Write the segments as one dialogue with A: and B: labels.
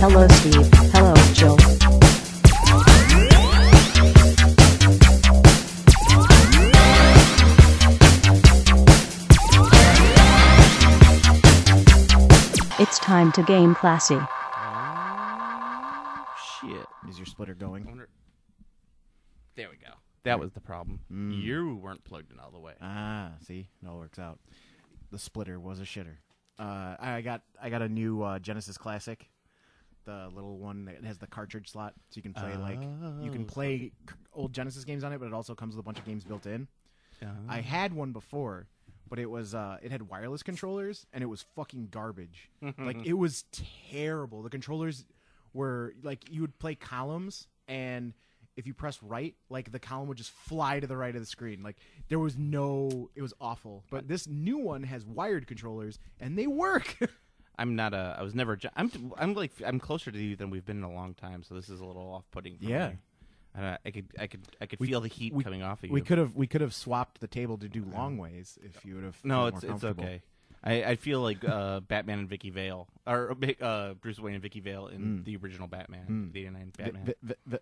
A: Hello Steve. Hello Jill. It's time to game classy.
B: Shit.
C: Is your splitter going?
B: There we go. That was the problem.
C: Mm.
B: You weren't plugged in all the way.
C: Ah, see, it all works out. The splitter was a shitter. I got a new Genesis Classic, the little one that has the cartridge slot, so you can play old Genesis games on it, but it also comes with a bunch of games built in. I had one before, but it was it had wireless controllers, and it was fucking garbage. Like, it was terrible. The controllers were like, you would play columns, and if you press right, like, the column would just fly to the right of the screen. Like, it was awful. But this new one has wired controllers, and they work.
B: I'm closer to you than we've been in a long time, so this is a little off-putting for me. I could feel the heat coming off of you.
C: We could have swapped the table to do long ways if you would have.
B: No, it's okay. I feel like Batman and Vicky Vale, or Bruce Wayne and Vicky Vale in the original Batman, the 89 Batman.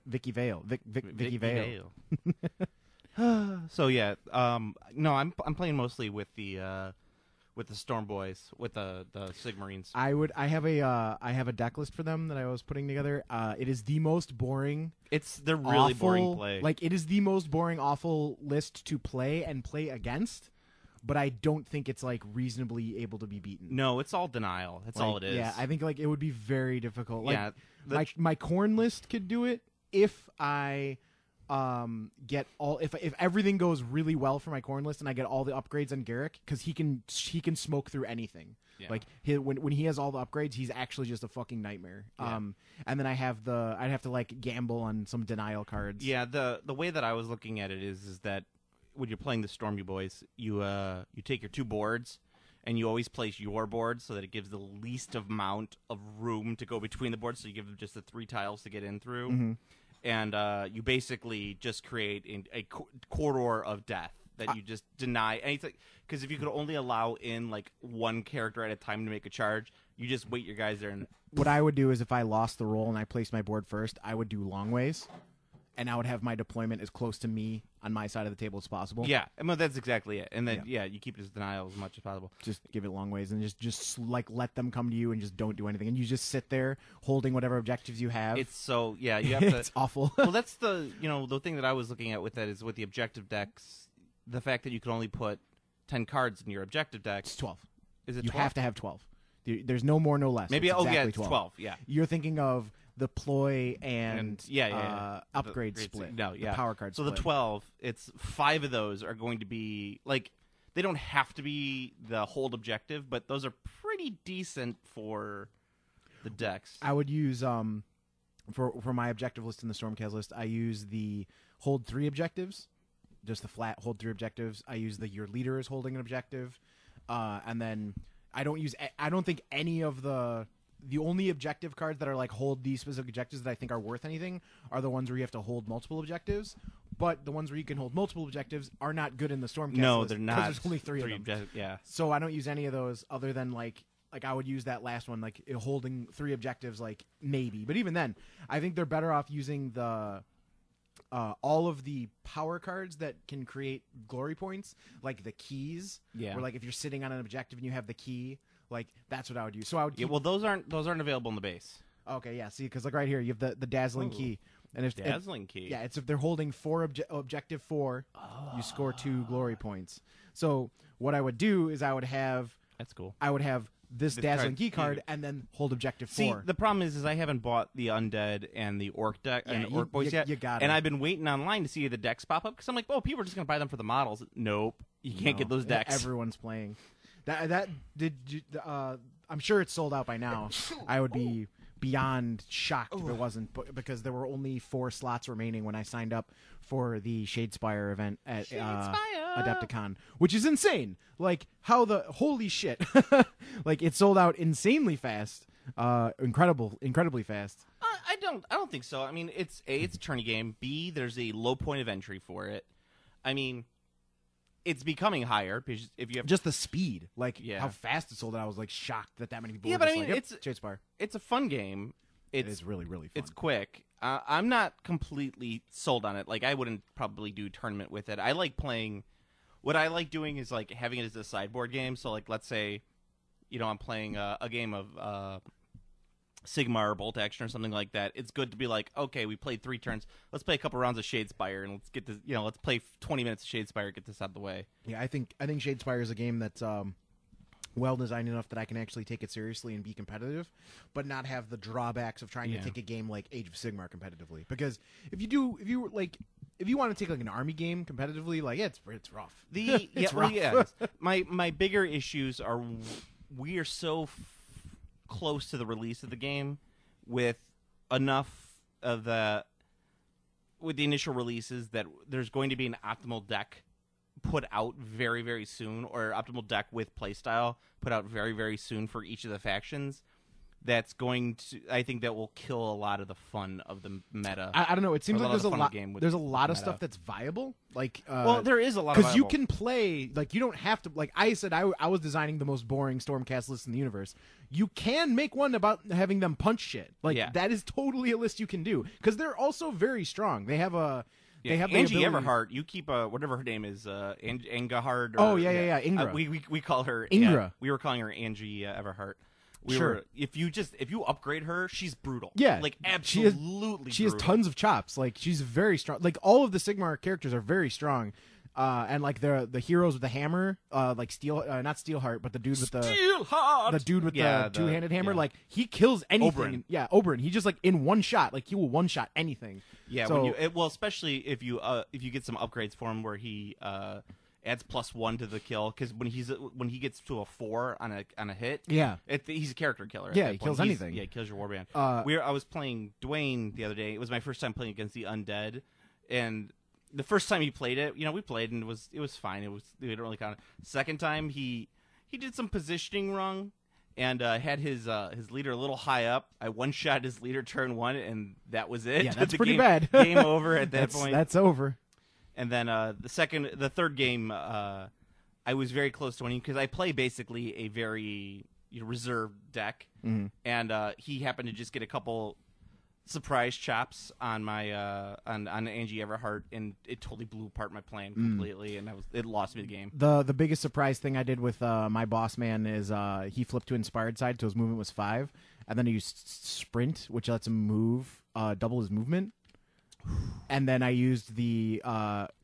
C: Vicky Vale, Vicky Vale.
B: So yeah, no, I'm playing mostly with the Storm Boys, with the Sigmarines.
C: I have a deck list for them that I was putting together. It is the most boring.
B: They're really boring play.
C: Like, it is the most boring, awful list to play and play against. But I don't think it's, like, reasonably able to be beaten.
B: No, it's all denial. That's all it is.
C: Yeah, I think, like, it would be very difficult. Like,
B: yeah,
C: my corn list could do it if I get all if everything goes really well for my corn list and I get all the upgrades on Garrick, because he can smoke through anything. Yeah. Like, when he has all the upgrades, he's actually just a fucking nightmare. Yeah. And then I'd have to, like, gamble on some denial cards.
B: Yeah, the way that I was looking at it is that when you're playing the Stormy Boys, you take your two boards, and you always place your board so that it gives the least amount of room to go between the boards. So you give them just the 3 tiles to get in through, and you basically just create a corridor of death that you just deny anything. Because if you could only allow in, like, one character at a time to make a charge, you just wait your guys there. And
C: what I would do is, if I lost the roll and I placed my board first, I would do long ways. And I would have my deployment as close to me on my side of the table as possible.
B: Yeah, I mean, that's exactly it. And then, you keep it as denial as much as possible.
C: Just give it long ways and just like, let them come to you and just don't do anything. And you just sit there holding whatever objectives you have.
B: It's so, you have to.
C: It's awful.
B: Well, that's the thing that I was looking at with that is with the objective decks, the fact that you can only put 10 cards in your objective deck.
C: It's 12.
B: Is it 12?
C: You have to have 12. There's no more, no less.
B: Maybe,
C: it's exactly
B: 12. Yeah.
C: You're thinking of the ploy and upgrade
B: the
C: split.
B: No, yeah.
C: The power card
B: so
C: split.
B: The 12, it's 5 of those are going to be, like, they don't have to be the hold objective, but those are pretty decent for the decks.
C: I would use, for my objective list in the Stormcast list, I use the hold 3 objectives, just the flat hold 3 objectives. I use your leader is holding an objective, and then I don't think any of the only objective cards that are like hold these specific objectives that I think are worth anything are the ones where you have to hold multiple objectives. But the ones where you can hold multiple objectives are not good in the Stormcast
B: No,
C: list,
B: they're not.
C: because there's only 3 of them.
B: Yeah.
C: So I don't use any of those other than like I would use that last one, like holding 3 objectives, like maybe. But even then, I think they're better off using the all of the power cards that can create glory points, like the keys.
B: Yeah.
C: Where, like, if you're sitting on an objective and you have the key, like, that's what I would use. So I would.
B: Well, those aren't available in the base.
C: Okay, yeah. See, because like right here, you have the dazzling key, and if
B: dazzling key.
C: Yeah, it's if they're holding objective 4, you score 2 glory points. So what I would do is I would have.
B: That's cool.
C: I would have this dazzling key card and then hold objective 4.
B: See, the problem is I haven't bought the undead and the orc deck and the orc boys yet.
C: You got it.
B: And I've been waiting online to see the decks pop up because I'm like, oh, people are just gonna buy them for the models. Nope, you can't get those decks.
C: Everyone's playing. I'm sure it's sold out by now. I would be beyond shocked if it wasn't, because there were only 4 slots remaining when I signed up for the Shadespire event at Adepticon, which is insane. Like, holy shit. Like, it sold out insanely fast. Incredibly fast.
B: I don't think so. I mean, it's a tourney game. B, there's a low point of entry for it. I mean, it's becoming higher because if you have
C: just the speed, like how fast it sold out, I was like shocked that many people.
B: Yeah,
C: were
B: but
C: just
B: I mean,
C: like, it's Shadespire.
B: It's a fun game.
C: It is really, really fun.
B: It's quick. I'm not completely sold on it. Like, I wouldn't probably do tournament with it. I like playing. What I like doing is like having it as a sideboard game. So, like, let's say, I'm playing a game of Sigma or Bolt Action or something like that. It's good to be like, okay, we played 3 turns. Let's play a couple rounds of Shadespire and let's get this. Let's play 20 minutes of Shadespire. Get this out of the way.
C: Yeah, I think Shadespire is a game that's well designed enough that I can actually take it seriously and be competitive, but not have the drawbacks of trying to take a game like Age of Sigmar competitively. Because if you want to take like an army game competitively, like it's rough. It's rough.
B: My bigger issues are we are so close to the release of the game with enough of the initial releases that there's going to be an optimal deck put out very, very soon, or optimal deck with playstyle put out very, very soon for each of the factions. That's going to, I think, that will kill a lot of the fun of the meta.
C: I don't know. It seems like there's a lot of
B: meta.
C: stuff that's viable. Like,
B: well, there is a lot
C: because you can play. Like, you don't have to. Like I said, I was designing the most boring Stormcast list in the universe. You can make one about having them punch shit. Like that is totally a list you can do because they're also very strong. They have a.
B: Yeah,
C: they have
B: Angie Everhart. You keep whatever her name is, Angahard.
C: Ingra.
B: We call her
C: Ingra.
B: Yeah, we were calling her Angie Everhart. If you upgrade her, she's brutal.
C: Yeah,
B: like absolutely.
C: She has tons of chops. Like she's very strong. Like all of the Sigmar characters are very strong. And like the heroes with the hammer, like not Steelheart, but the dude with the two-handed hammer, like he kills anything.
B: Oberyn.
C: Oberyn. He just like in one shot, like he will one shot anything.
B: Yeah,
C: so,
B: especially if you get some upgrades for him where he adds +1 to the kill, because when he gets to a 4 on a hit, he's a character killer.
C: Yeah, he kills anything.
B: Yeah, he kills your warband. I was playing Dwayne the other day. It was my first time playing against the undead, and the first time he played it, we played and it was fine. We didn't really count it. Second time he did some positioning wrong and had his leader a little high up. I one-shot his leader turn 1, and that was it.
C: Yeah, that's pretty bad.
B: Game over at that point.
C: That's over.
B: And then the third game, I was very close to winning because I play basically a very reserved deck, and he happened to just get a couple surprise chops on my on Angie Everhart, and it totally blew apart my plan completely, and it lost me the game.
C: The biggest surprise thing I did with my boss man is he flipped to inspired side, so his movement was 5, and then he used sprint, which lets him move double his movement. And then I used the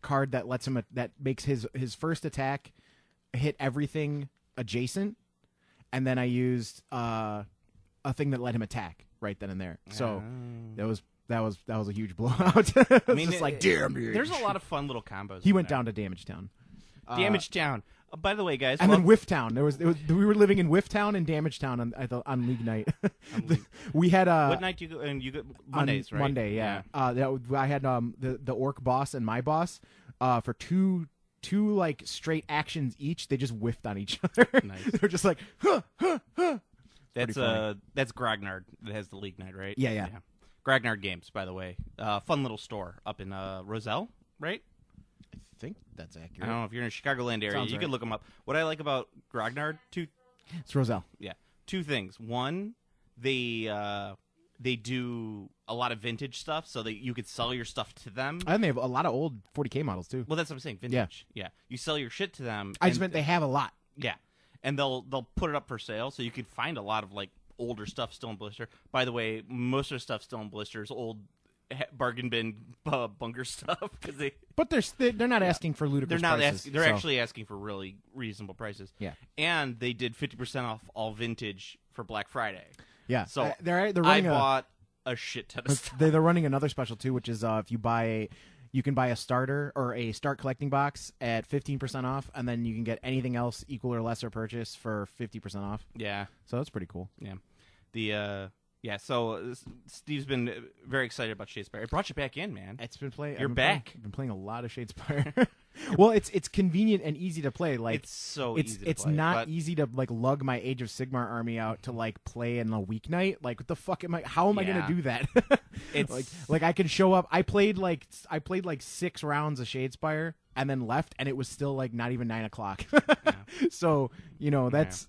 C: card that lets him that makes his first attack hit everything adjacent, and then I used a thing that let him attack right then and there. So that was a huge blowout. Damage.
B: There's a lot of fun little combos.
C: He went down to Damage Town.
B: Damage Town. By the way, guys,
C: and then Whiff Town. We were living in Whiff Town and Damage Town on League night. We had
B: what night do you go? And you go Mondays, right?
C: Monday, yeah. I had the orc boss and my boss for two like straight actions each. They just whiffed on each other.
B: Nice.
C: They're just like, huh.
B: That's Grognard that has the League night, right?
C: Yeah.
B: Grognard Games, by the way, fun little store up in Roselle, right?
C: I think that's accurate.
B: I don't know if you're in the Chicagoland area.
C: Sounds
B: you
C: right.
B: can look them up. What I like about Grognard,
C: it's Roselle.
B: Yeah, 2 things. One, they do a lot of vintage stuff, so that you could sell your stuff to them.
C: And they have a lot of old 40K models too.
B: Well, that's what I'm saying. Vintage. Yeah. You sell your shit to them.
C: I just meant they have a lot.
B: Yeah, and they'll put it up for sale, so you can find a lot of like older stuff still in blister. By the way, most of the stuff still in blisters, old bargain bin bunker stuff,
C: but they're not asking for ludicrous prices.
B: They're actually asking for really reasonable prices.
C: Yeah,
B: and they did 50% off all vintage for Black Friday.
C: Yeah,
B: so
C: they're running
B: bought a shit ton of stuff.
C: They're running another special too, which is if you can buy a starter or a start collecting box at 15% off, and then you can get anything else equal or lesser purchase for 50% off.
B: Yeah,
C: so that's pretty cool.
B: Yeah, so Steve's been very excited about Shadespire. It brought you back in, man.
C: It's been playing.
B: You're back.
C: I've been playing a lot of Shadespire. Well, it's convenient and easy to play. Like
B: It's so
C: it's
B: easy to
C: it's
B: play,
C: not
B: but-
C: easy to like lug my Age of Sigmar army out to like play in a weeknight. Like what the fuck am I? How am I gonna
B: Yeah.
C: do that?
B: It's
C: like I can show up. I played like 6 rounds of Shadespire and then left, and it was still like not even 9 o'clock. So that's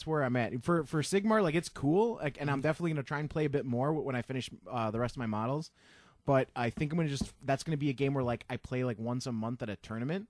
C: where I'm at for Sigmar. Like it's cool, like, and I'm definitely gonna try and play a bit more when I finish the rest of my models. But I think I'm gonna that's gonna be a game where like I play like once a month at a tournament.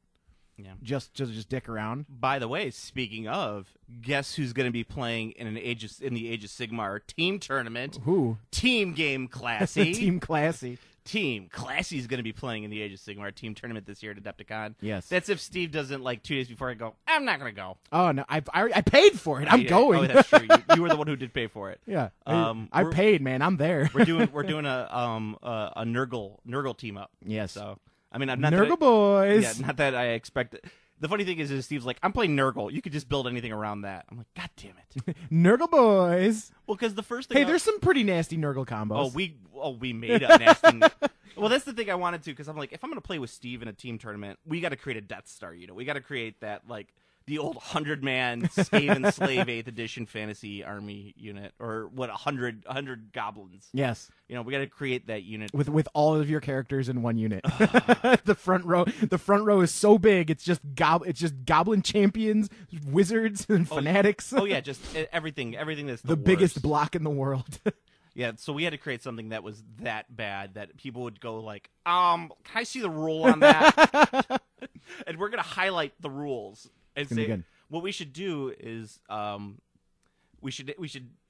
B: Yeah.
C: Just dick around.
B: By the way, speaking of, guess who's going to be playing in the Age of Sigmar team tournament?
C: Who?
B: Team Game Classy.
C: Team Classy.
B: Team Classy is going to be playing in the Age of Sigmar team tournament this year at Adepticon.
C: Yes.
B: That's if Steve doesn't, like, 2 days before I go, I'm not going to go.
C: Oh no, I paid for it. I'm
B: Yeah.
C: going.
B: Oh, that's true. You were the one who did pay for it.
C: Yeah. I
B: we're-
C: paid, man. I'm there.
B: We're doing a Nurgle team up.
C: Yes.
B: So I mean, I'm not
C: Nurgle
B: that
C: boys.
B: yeah, not that I expect it. The funny thing is Steve's like, I'm playing Nurgle. You could just build anything around that. I'm like, God damn it.
C: Nurgle boys.
B: Well, because the first thing
C: Hey, there's some pretty nasty Nurgle combos.
B: we made a nasty. Well, that's the thing I wanted to, because I'm like, if I'm going to play with Steve in a team tournament, we got to create a Death Star unit. We got to create that, like, the old 100-man Skaven Slave 8th Edition fantasy army unit, or what, 100 goblins.
C: Yes.
B: We got to create that unit.
C: With all of your characters in one unit. The front row is so big. It's just goblin champions, wizards, and fanatics.
B: Oh yeah, just everything that's
C: the
B: worst.
C: biggest block in the world.
B: Yeah, so we had to create something that was that bad that people would go like, can I see the rule on that? And we're gonna highlight the rules and
C: gonna be
B: say
C: good.
B: what we should do is we should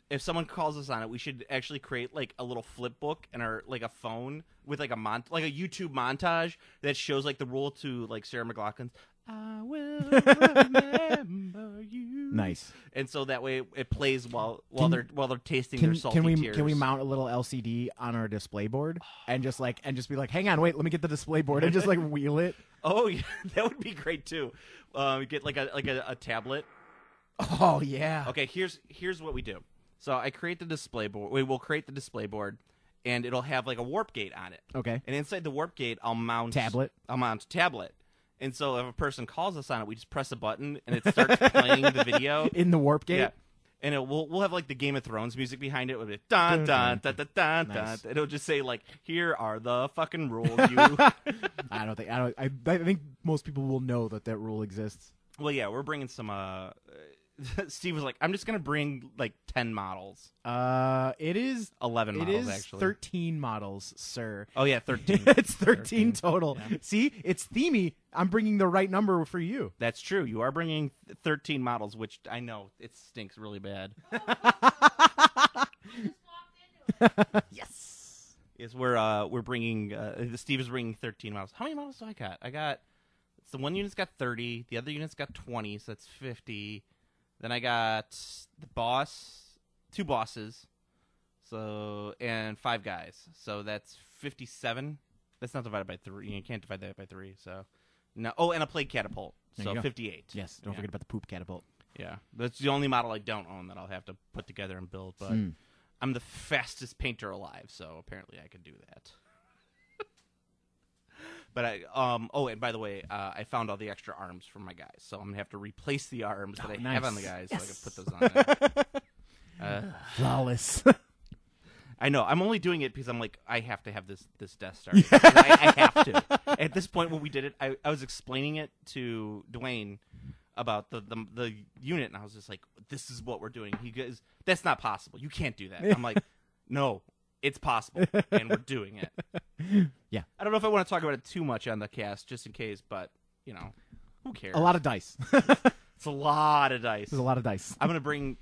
B: if someone calls us on it, we should actually create like a little flip book and like a phone with like a YouTube montage that shows like the rule to like Sarah McLachlan's I will remember you.
C: Nice.
B: And so that way it plays while they're tasting their salty
C: Can we
B: tears.
C: mount a little LCD on our display board and just be like, hang on, wait, let me get the display board and just like wheel it.
B: Oh yeah, that would be great too. Get like a tablet.
C: Oh yeah.
B: Okay, here's what we do. So I create the display board. We will create the display board, and it'll have like a warp gate on it.
C: Okay.
B: And inside the warp gate, I'll mount
C: Tablet.
B: tablet. And so if a person calls us on it, we just press a button, and it starts playing the video
C: In the warp gate.
B: Yeah. And we'll have like the Game of Thrones music behind it. It'll be dun dun dun dun dun dun.
C: Nice.
B: And it'll just say like, "Here are the fucking rules."
C: I think most people will know that rule exists.
B: Well, yeah, we're bringing some. Steve was like, "I'm just gonna bring like 10 models."
C: It is
B: 11
C: It
B: models
C: is
B: actually.
C: 13 models, sir.
B: Oh yeah, 13.
C: It's 13 total.
B: Yeah.
C: See, it's themey. I'm bringing the right number for you.
B: That's true. You are bringing 13 models, which I know it stinks really bad.
C: Yes.
B: Is we're bringing. Steve is bringing 13 models. How many models do I got? It's the one unit's got 30. The other unit's got 20, so that's 50. Then I got the boss, 2 bosses, and 5 guys. So that's 57. That's not divided by 3. You can't divide that by 3. So no. Oh, and a plague catapult.
C: There
B: So
C: you go.
B: 58.
C: Yes. Don't forget about the poop catapult.
B: Yeah, that's the only model I don't own that I'll have to put together and build. But I'm the fastest painter alive, so apparently I can do that. But and by the way, I found all the extra arms from my guys, so I'm gonna have to replace the arms that I have on the guys, so I can put those on there.
C: Flawless.
B: I know. I'm only doing it because I'm like, I have to have this Death Star. I have to. At this point, when we did it, I was explaining it to Dwayne about the unit, and I was just like, this is what we're doing. He goes, that's not possible. You can't do that. I'm like, no, it's possible, and we're doing it.
C: Yeah.
B: I don't know if I want to talk about it too much on the cast, just in case, but, who cares?
C: A lot of dice.
B: It's a lot of dice.
C: There's a lot of dice.
B: I'm going to bring,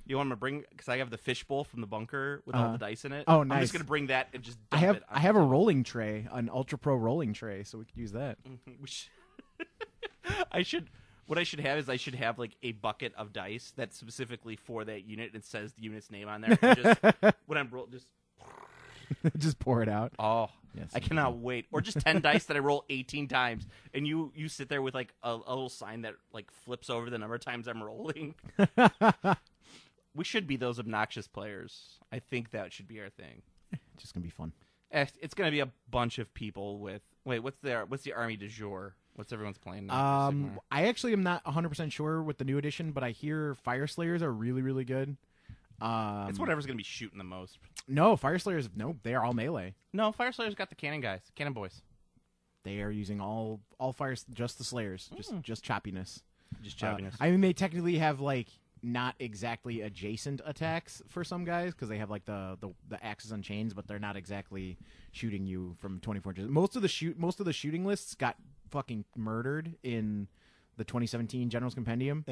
B: because I have the fishbowl from the bunker with all the dice in it.
C: Oh,
B: I'm
C: just
B: just going to bring that and just
C: I
B: dump it.
C: have a rolling tray, an Ultra Pro rolling tray, so we could use that.
B: What I should have is I should have like a bucket of dice that's specifically for that unit and says the unit's name on there. And just when I'm just
C: Just pour it out.
B: oh,
C: Yes.
B: I cannot wait. Or just 10 dice that I roll 18 times, and you sit there with like a little sign that like flips over the number of times I'm rolling. We should be those obnoxious players. I think that should be our thing.
C: Just gonna be fun.
B: It's gonna be a bunch of people with what's the army du jour? What's everyone's playing now? for Sigmar?
C: I actually am not 100% sure with the new edition, but I hear Fire Slayers are really, really good.
B: It's whatever's going to be shooting the most.
C: No, Fire Slayers, no, they are all melee.
B: No, Fire Slayer's got the cannon guys, cannon boys.
C: They are using all fire, just the Slayers, just choppiness.
B: Just choppiness.
C: I mean, they technically have like not exactly adjacent attacks for some guys because they have like the axes on chains, but they're not exactly shooting you from 24 inches. Most of the shooting lists got fucking murdered in the 2017 General's Compendium.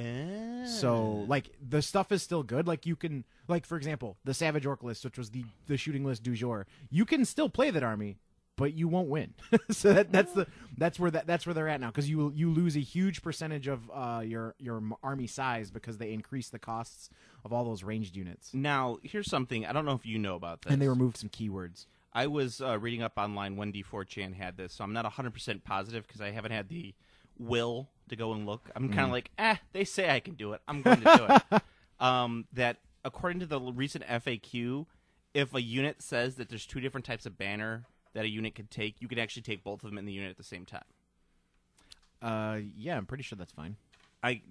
C: So like the stuff is still good. Like you can, like for example, the Savage Orc list, which was the shooting list du jour. You can still play that army, but you won't win. So that's where they're at now, because you lose a huge percentage of your army size because they increase the costs of all those ranged units.
B: Now, here's something I don't know if you know about this.
C: And they removed some keywords.
B: I was reading up online when D4chan had this, so I'm not 100% positive because I haven't had the will to go and look. I'm kind of like, they say I can do it. I'm going to do it. That according to the recent FAQ, if a unit says that there's two different types of banner that a unit could take, you can actually take both of them in the unit at the same time.
C: Yeah, I'm pretty sure that's fine.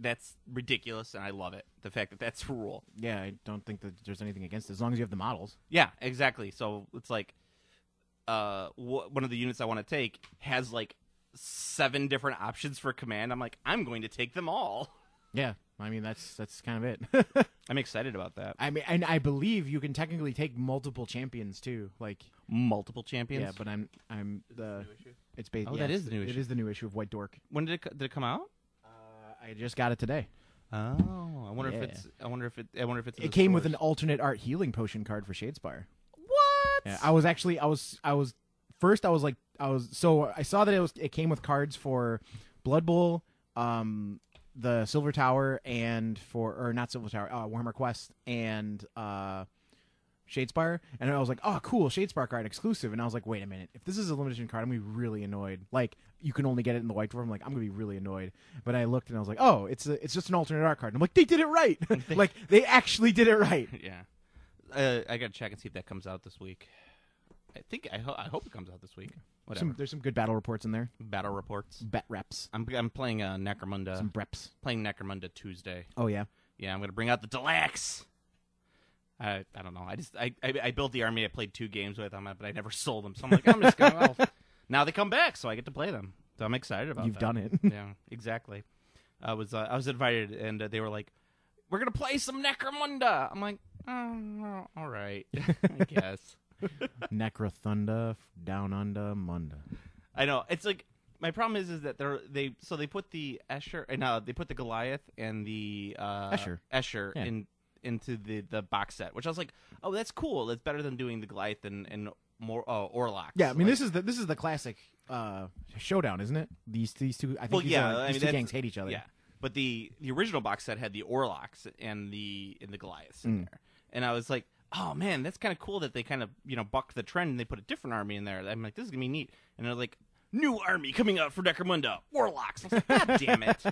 B: That's ridiculous, and I love it. The fact that that's a rule.
C: Yeah, I don't think that there's anything against it, as long as you have the models.
B: Yeah, exactly. So it's like one of the units I want to take has like 7 different options for command. I'm like, I'm going to take them all.
C: Yeah, I mean that's kind of it.
B: I'm excited about that.
C: I mean, and I believe you can technically take multiple champions too, like
B: multiple champions.
C: Yeah, but I'm the it's based.
B: Oh, that is the new issue.
C: It is the new issue of White Dork.
B: When did it come out?
C: I just got it today.
B: Oh, I wonder if it's. I wonder if it's.
C: It came with an alternate art healing potion card for Shadespire.
B: What?
C: Yeah, I was first. So I saw that it came with cards for Blood Bowl, the Silver Tower, and not Silver Tower, Warhammer Quest, and Shadespire, and I was like, oh, cool, Shadespire card exclusive, and I was like, wait a minute, if this is a limited edition card, I'm gonna be really annoyed. Like, you can only get it in the White Dwarf. I'm like, I'm gonna be really annoyed. But I looked and I was like, oh, it's just an alternate art card. And I'm like, they did it right. Like, they actually did it right.
B: Yeah, I gotta check and see if that comes out this week. I hope it comes out this week. Whatever.
C: There's some good battle reports in there.
B: Battle reports.
C: Bet reps.
B: I'm playing Necromunda.
C: Some breps.
B: Playing Necromunda Tuesday.
C: Oh yeah.
B: Yeah, I'm gonna bring out the Deluxe. I don't know. I built the army. I played 2 games with them, but I never sold them. So I'm like, I'm just gonna. Now they come back, so I get to play them. So I'm excited about.
C: You've done it.
B: Yeah, exactly. I was invited, and they were like, "We're gonna play some Necromunda." I'm like, "Oh, all right, I guess."
C: Necrothunda down under Munda.
B: I know. It's like my problem is that they put the Escher, they put the Goliath and the Escher
C: Yeah.
B: into the box set, which I was like, oh, that's cool. That's better than doing the Goliath and more Orlocks.
C: Yeah, I mean, this is the classic showdown, isn't it? These two. I think these two gangs hate each other.
B: Yeah, but the original box set had the Orlocks and the Goliaths in there, and I was like, oh man, that's kind of cool that they kind of bucked the trend and they put a different army in there. I'm like, this is gonna be neat. And they're like, new army coming out for Necromunda, Warlocks. I was like, God damn it!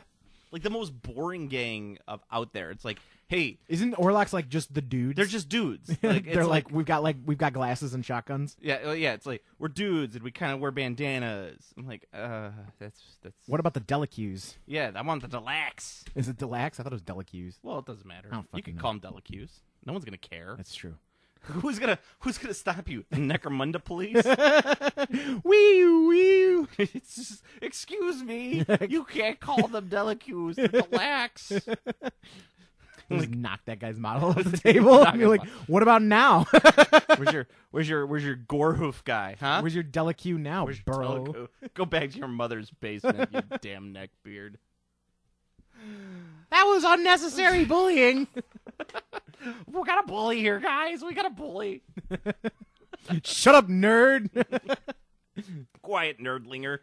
B: Like the most boring gang out there. It's like, hey,
C: isn't Orlocks like just the dudes?
B: They're just dudes.
C: They're like we've got glasses and shotguns.
B: Yeah, yeah. It's like we're dudes and we kind of wear bandanas. I'm like, that's.
C: What about the Delacues?
B: Yeah, I want the Deluxe.
C: Is it Delax? I thought it was Delacues.
B: Well, it doesn't matter.
C: I don't
B: You can
C: fucking
B: call them Delacues. No one's gonna care.
C: That's true.
B: Who's gonna stop you? The Necromunda police?
C: Wee.
B: It's just, excuse me. You can't call them Delacues. They're Deluxe.
C: Just knock that guy's model off the table. You're like, what about now?
B: Where's your Gorehoof guy? Huh?
C: Where's your Delacue now,
B: Where's your
C: bro?
B: Delacu? Go back to your mother's basement, you damn neckbeard.
C: That was unnecessary bullying.
B: We got a bully here, guys. We got a bully.
C: Shut up, nerd.
B: Quiet, nerdlinger.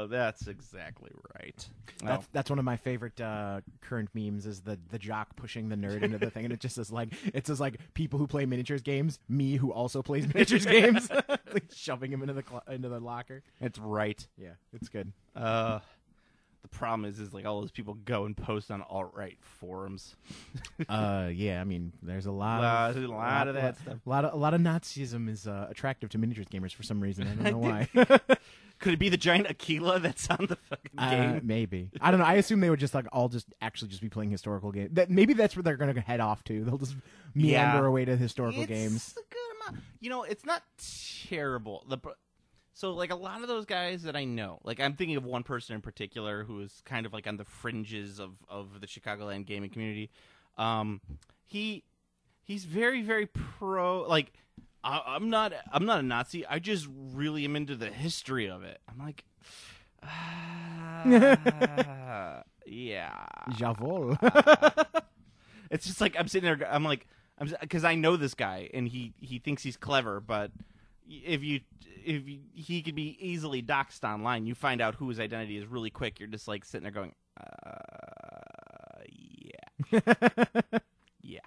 B: That's exactly right.
C: That's one of my favorite current memes is the jock pushing the nerd into the thing, and it just says like people who play miniatures games, me who also plays miniatures games, like shoving him into the locker.
B: It's right.
C: Yeah, it's good.
B: The problem is like all those people go and post on alt-right forums.
C: Yeah, I mean, there's a lot of that stuff. A lot of Nazism is attractive to miniatures gamers for some reason. I don't know why.
B: Could it be the giant Aquila that's on the fucking game?
C: Maybe. I don't know. I assume they would just like all just actually just be playing historical games. Maybe that's where they're going to head off to. They'll just meander away to historical games.
B: It's a good amount. You know, it's not terrible. So, like, a lot of those guys that I know, like, I'm thinking of one person in particular who is kind of, like, on the fringes of the Chicagoland gaming community. He's very, very pro, like, I'm not a Nazi. I just really am into the history of it. I'm like, yeah.
C: Jawohl.
B: It's just like, I'm sitting there, because I know this guy, and he thinks he's clever, but if he could be easily doxxed online, you find out who his identity is really quick. You're just like sitting there going, yeah.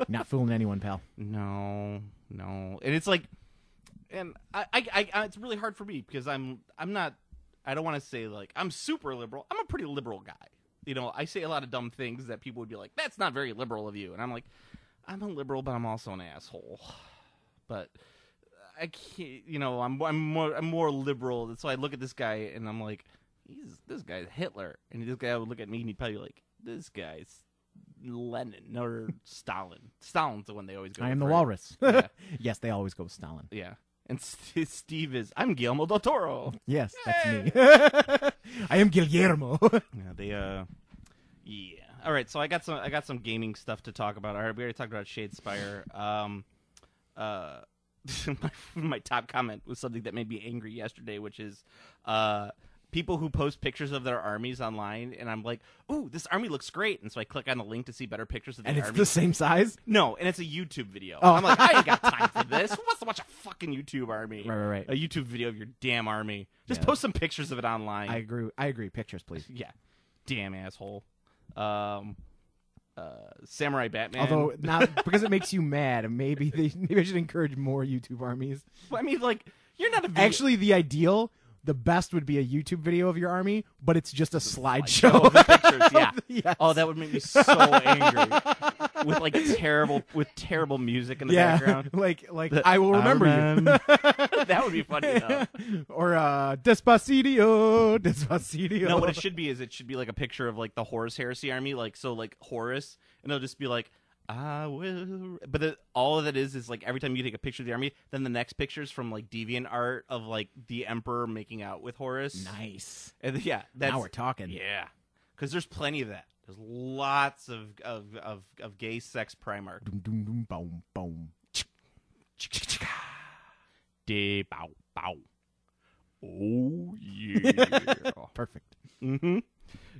C: Not fooling anyone, pal.
B: No. And it's like, and I it's really hard for me because I'm not, I don't want to say like I'm super liberal. I'm a pretty liberal guy. You know, I say a lot of dumb things that people would be like, that's not very liberal of you. And I'm like, I'm a liberal, but I'm also an asshole. But I can't, you know, I'm more liberal. So I look at this guy and I'm like, this guy's Hitler. And this guy would look at me and he'd probably be like, this guy's Lenin or Stalin. Stalin's the one they always go.
C: I am the
B: for.
C: Walrus.
B: Yeah.
C: Yes, they always go with Stalin.
B: Yeah. And Steve is, I'm Guillermo del Toro.
C: Yes, that's me. I am Guillermo.
B: Yeah. All right, so I got some gaming stuff to talk about. All right, we already talked about Shadespire. My top comment was something that made me angry yesterday, which is people who post pictures of their armies online, and I'm like, ooh, this army looks great. And so I click on the link to see better pictures of the
C: And
B: army.
C: it's the same size?
B: No, and it's a YouTube video.
C: Oh.
B: I'm like, I ain't got time for this. Who wants to watch a fucking YouTube army?
C: Right.
B: A YouTube video of your damn army. Just
C: Yeah.
B: post some pictures of it online.
C: I agree. Pictures, please.
B: Yeah. Damn asshole. Samurai Batman.
C: Although, not because it makes you mad, maybe I should encourage more YouTube armies.
B: Well, I mean, like, you're not a video.
C: Actually, the best would be a YouTube video of your army, but it's just a slideshow
B: of the pictures. Yeah.
C: Yes.
B: Oh, that would make me so angry. With like terrible music in the background.
C: like I will remember you.
B: That would be funny though.
C: Or Despacito.
B: No, what it should be like a picture of like the Horus Heresy army, like so like Horus, and it'll just be like, I will. But all of it is like every time you take a picture of the army, then the next picture is from like deviant art of like the Emperor making out with Horus.
C: Nice.
B: And now
C: we're talking.
B: Yeah, because there's plenty of that. There's lots of gay sex Primarch.
C: Doom, doom, doom, boom, boom.
B: De bow bow. Oh yeah.
C: Perfect.
B: Mm-hmm.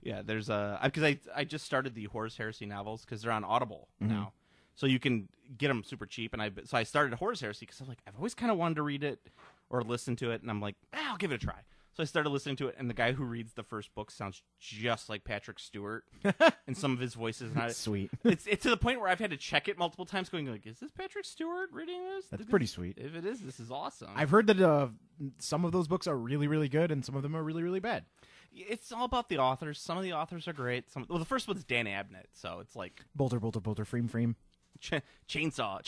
B: Yeah, there's because I just started the Horus Heresy novels because they're on Audible now, so you can get them super cheap. And I started Horus Heresy because I'm like, I've always kind of wanted to read it or listen to it, and I'm like, I'll give it a try. So I started listening to it, and the guy who reads the first book sounds just like Patrick Stewart, and some of his voices.
C: Sweet.
B: It's to the point where I've had to check it multiple times, going like, is this Patrick Stewart reading this?
C: That's pretty sweet.
B: If it is, this is awesome.
C: I've heard that some of those books are really, really good, and some of them are really, really bad.
B: It's all about the authors. Some of the authors are great. The first one's Dan Abnett, so it's like
C: Bolter, frame.
B: chainsaw,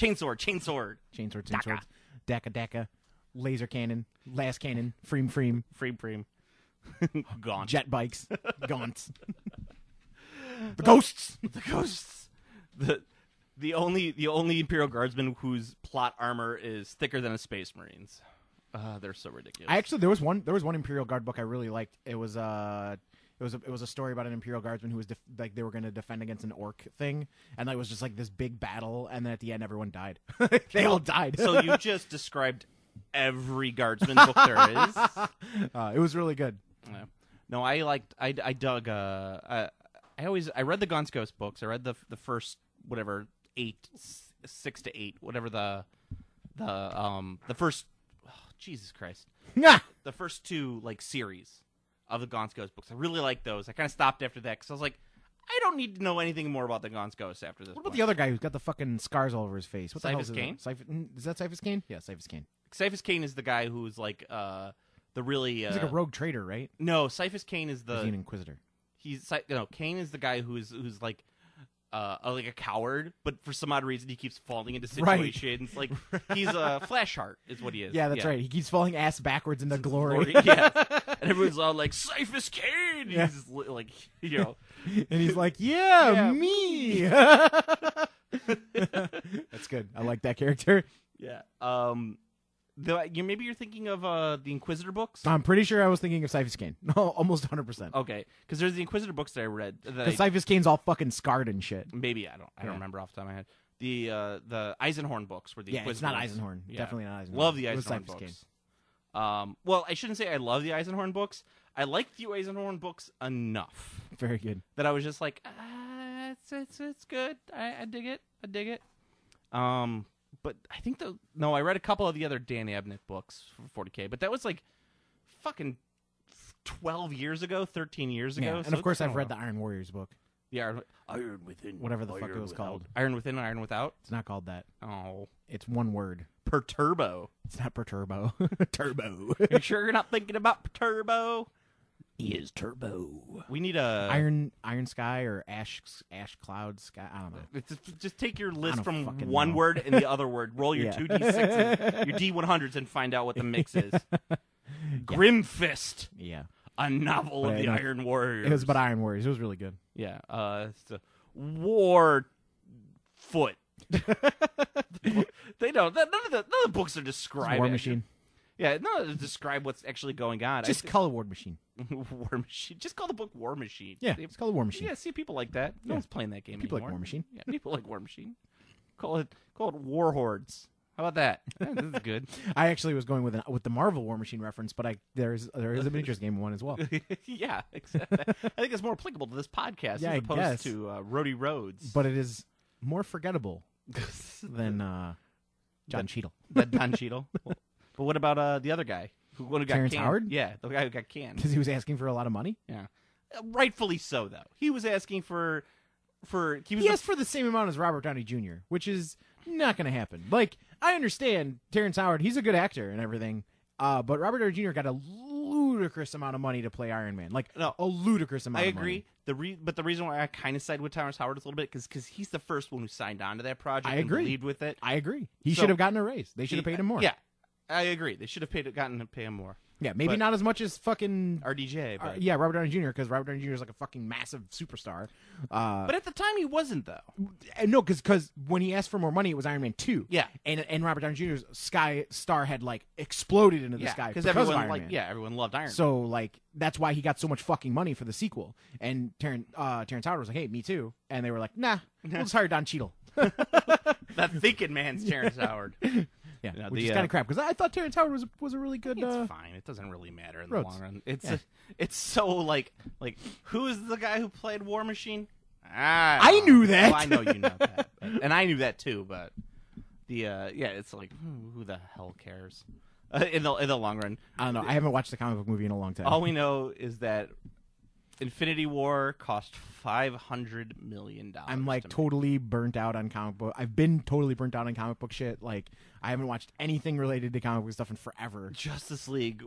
C: Daka, laser cannon, last cannon, frame.
B: Gaunt.
C: Jet bikes, gaunts. The ghosts.
B: The only Imperial Guardsman whose plot armor is thicker than a Space Marine's. They're so ridiculous.
C: There was one Imperial Guard book I really liked. It was a story about an Imperial Guardsman who was they were going to defend against an orc thing, and it was just like this big battle, and then at the end everyone died. They all died.
B: So you just described every Guardsman book there is.
C: It was really good.
B: Yeah. No, I dug. I read the Gaunt's Ghost books. I read the first whatever 6 to 8, whatever the first. Oh, Jesus Christ. The first 2 like series of the Gaunt's Ghost books. I really liked those. I kind of stopped after that because I was like, I don't need to know anything more about the Gaunt's Ghost after this.
C: What about the other guy who's got the fucking scars all over his face? What the hell
B: Cyphus Cain?
C: Is that Cyphus Cain? Yeah, Cyphus Cain.
B: Cyphus Cain is the guy who's like the really.
C: He's like a rogue trader, right?
B: No, Cyphus Cain is
C: Is he an inquisitor?
B: Cain is the guy who's like like a coward, but for some odd reason he keeps falling into
C: Right.
B: situations. Like he's a Flashheart, is what he is.
C: Yeah, that's right. He keeps falling ass backwards into glory.
B: Yeah, and everyone's all like, "Cyphus Kane."
C: Yeah.
B: He's just like, you know,
C: And he's like, yeah,
B: Yeah.
C: me. That's good. I like that character.
B: yeah. Maybe you're thinking of the Inquisitor books.
C: I'm pretty sure I was thinking of Cyphus Kane. No, almost 100%.
B: Okay, because there's the Inquisitor books that I read.
C: Because Cyphus Kane's all fucking scarred and shit.
B: Maybe I don't
C: Yeah.
B: remember off the top of my head. The Eisenhorn books were the
C: Yeah, it's
B: Inquisitor
C: not
B: ones.
C: Eisenhorn.
B: Yeah.
C: Definitely not Eisenhorn.
B: Love the
C: It was
B: Eisenhorn
C: Cyphus
B: books.
C: Kane.
B: Well, I shouldn't say I love the Eisenhorn books. I like the Eisenhorn books enough
C: Very good.
B: that I was just like, it's good. I dig it. I dig it. But I think I read a couple of the other Dan Abnett books for 40K, but that was like fucking 12 years ago, 13 years ago.
C: Yeah.
B: so
C: And of course,
B: it's been
C: I've
B: a
C: read
B: while.
C: the Iron Warriors book.
B: Yeah, Iron Within.
C: Whatever the fuck
B: Iron
C: it was
B: Without.
C: called.
B: Iron Within, Iron Without.
C: It's not called that.
B: Oh,
C: It's one word.
B: Perturbo.
C: It's not Perturbo. Turbo.
B: You sure you're not thinking about Perturbo?
C: He is Turbo.
B: We need a
C: Iron Sky or Ash Cloud Sky. I don't know.
B: Just take your list
C: don't
B: from
C: fucking
B: one
C: know.
B: word and the other word. Roll your
C: Yeah.
B: 2d6s, your d100s, and find out what the mix is. Grimfist,
C: Yeah.
B: a novel
C: But
B: of the
C: no,
B: Iron Warriors.
C: It was about Iron Warriors. It was really good.
B: Yeah. It's a War Foot. They don't. None of the books are describing.
C: War Machine.
B: Yeah, none of describe what's actually going on.
C: Just call it War Machine.
B: War Machine. Just call the book War Machine.
C: Yeah,
B: See,
C: it's called War Machine.
B: yeah, see people like that. No
C: Yeah.
B: one's playing that game
C: People like
B: anymore.
C: War Machine.
B: Yeah, people like War Machine. Call it War Hordes. How about that? This is good.
C: I actually was going with the Marvel War Machine reference, but there is a miniatures game one as well.
B: Yeah, exactly. I think it's more applicable to this podcast
C: Yeah, I
B: as opposed
C: guess.
B: to Rhodey Rhodes.
C: But it is more forgettable than John Cheadle.
B: That Don Cheadle. But what about the other guy who got
C: Terrence
B: canned?
C: Howard?
B: Yeah, the guy who got canned.
C: Because he was asking for a lot of money.
B: Yeah, rightfully so. Though he was asking for he was
C: He asked for the same amount as Robert Downey Jr., which is not going to happen. Like, I understand Terrence Howard; he's a good actor and everything, but Robert Downey Jr. got a ludicrous amount of money to play Iron Man. Like,
B: No,
C: a ludicrous amount.
B: I
C: of
B: agree.
C: money.
B: But the reason why I kind of side with Terrence Howard a little bit because he's the first one who signed on to that project.
C: I
B: and
C: agree.
B: believed with it.
C: I agree. He
B: So-
C: should have gotten a raise. They should have paid him more.
B: Yeah, I agree. They should have gotten to pay him more.
C: Yeah, maybe
B: But-
C: not as much as fucking.
B: RDJ, but
C: Yeah, Robert Downey Jr. because Robert Downey Jr. is like a fucking massive superstar.
B: but at the time he wasn't though.
C: No, because when he asked for more money, it was Iron Man 2.
B: Yeah.
C: and Robert Downey Jr.'s star had like exploded into the
B: Yeah,
C: sky
B: because
C: of
B: everyone
C: Iron Man.
B: everyone loved Iron Man.
C: So like that's why he got so much fucking money for the sequel. And Terrence Howard was like, "Hey, me too," and they were like, "Nah, we'll just hire Don Cheadle."
B: That thinking man's Terrence Howard.
C: Yeah,
B: You know,
C: which
B: the,
C: is kind of crap because I thought Terrence Howard was a really good.
B: It's fine. It doesn't really matter in the
C: Rhodes.
B: long run. It's
C: Yeah.
B: it's so like who is the guy who played War Machine?
C: I knew that.
B: Well, I know you know that, and I knew that too. But it's like who the hell cares? In the long run,
C: I don't know. I haven't watched the comic book movie in a long time.
B: all we know is that Infinity War cost $500 million.
C: I'm like
B: to make.
C: totally burnt out on comic book. I've been totally burnt out on comic book shit. Like I haven't watched anything related to comic book stuff in forever.
B: Justice League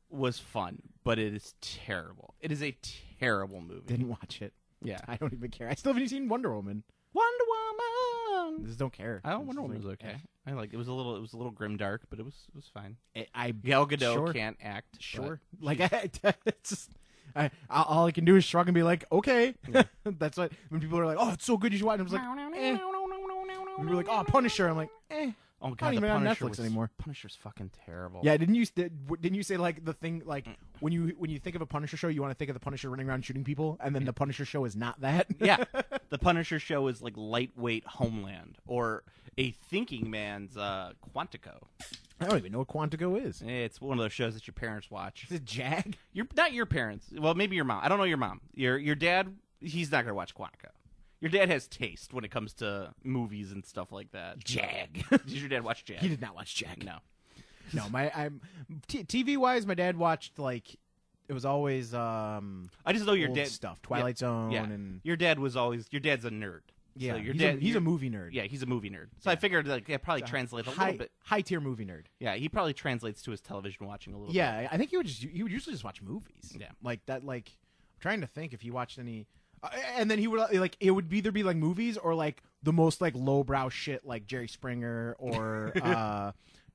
B: was fun, but it is terrible. It is a terrible movie.
C: Didn't watch it.
B: Yeah,
C: I don't even care. I still haven't seen Wonder Woman.
B: Wonder Woman.
C: Just don't care.
B: I don't.
C: It's
B: Wonder
C: just
B: Woman was
C: like,
B: okay. I like it. Was a little grim dark, but it was fine.
C: I
B: Gal Gadot
C: sure,
B: can't act.
C: Sure. Like it's just. All I can do is shrug and be like, okay.
B: Yeah.
C: That's what when people are like, oh, it's so good, you should watch it. I was like, eh. And people are like, oh, Punisher. I'm like, eh.
B: Oh
C: Not
B: god, the
C: even on
B: Punisher
C: Netflix anymore.
B: Punisher's fucking terrible.
C: Yeah, didn't you say like the thing like when you think of a Punisher show, you want to think of the Punisher running around shooting people, and then the Punisher show is not that.
B: Yeah. The Punisher show is like lightweight Homeland or a thinking man's Quantico.
C: I don't even know what Quantico is.
B: It's one of those shows that your parents watch.
C: Is it Jag?
B: Not your parents. Well, maybe your mom. I don't know your mom. Your dad. He's not gonna watch Quantico. Your dad has taste when it comes to movies and stuff like that.
C: Jag.
B: Did your dad watch Jag?
C: He did not watch Jag.
B: No.
C: No, TV wise, my dad watched like it was always
B: I just know your
C: old
B: dad
C: stuff, Twilight Zone,
B: Yeah.
C: and
B: Your dad's a nerd.
C: yeah,
B: So your
C: he's,
B: dad,
C: he's a movie nerd.
B: Yeah, he's a movie nerd. So I figured like it probably translates a little bit.
C: high tier movie nerd.
B: Yeah, he probably translates to his television watching a little bit.
C: Yeah, I think he would usually just watch movies.
B: Yeah.
C: like that. Like I'm trying to think if he watched any. And then he would like it would either be like movies or like the most like lowbrow shit like Jerry Springer or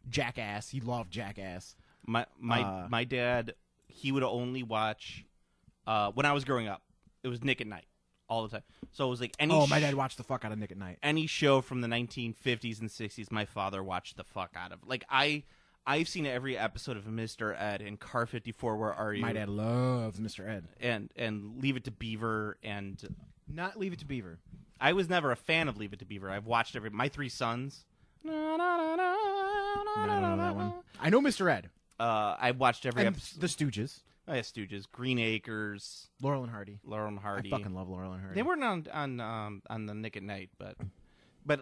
C: Jackass. He loved Jackass.
B: My dad, he would only watch when I was growing up. It was Nick at Night all the time. So it was like any.
C: My dad watched the fuck out of Nick at Night.
B: Any show from the 1950s and 60s, my father watched the fuck out of. Like I've seen every episode of Mr. Ed and Car 54. Where are you?
C: My dad loves Mr. Ed
B: and Leave It to Beaver and
C: not Leave It to Beaver.
B: I was never a fan of Leave It to Beaver. I've watched my three sons.
C: No, I don't know that one. I know Mr. Ed.
B: I watched every episode.
C: The Stooges.
B: Oh yeah, Stooges, Green Acres,
C: Laurel and Hardy.
B: I
C: fucking love Laurel and Hardy.
B: They weren't on the Nick at Night, but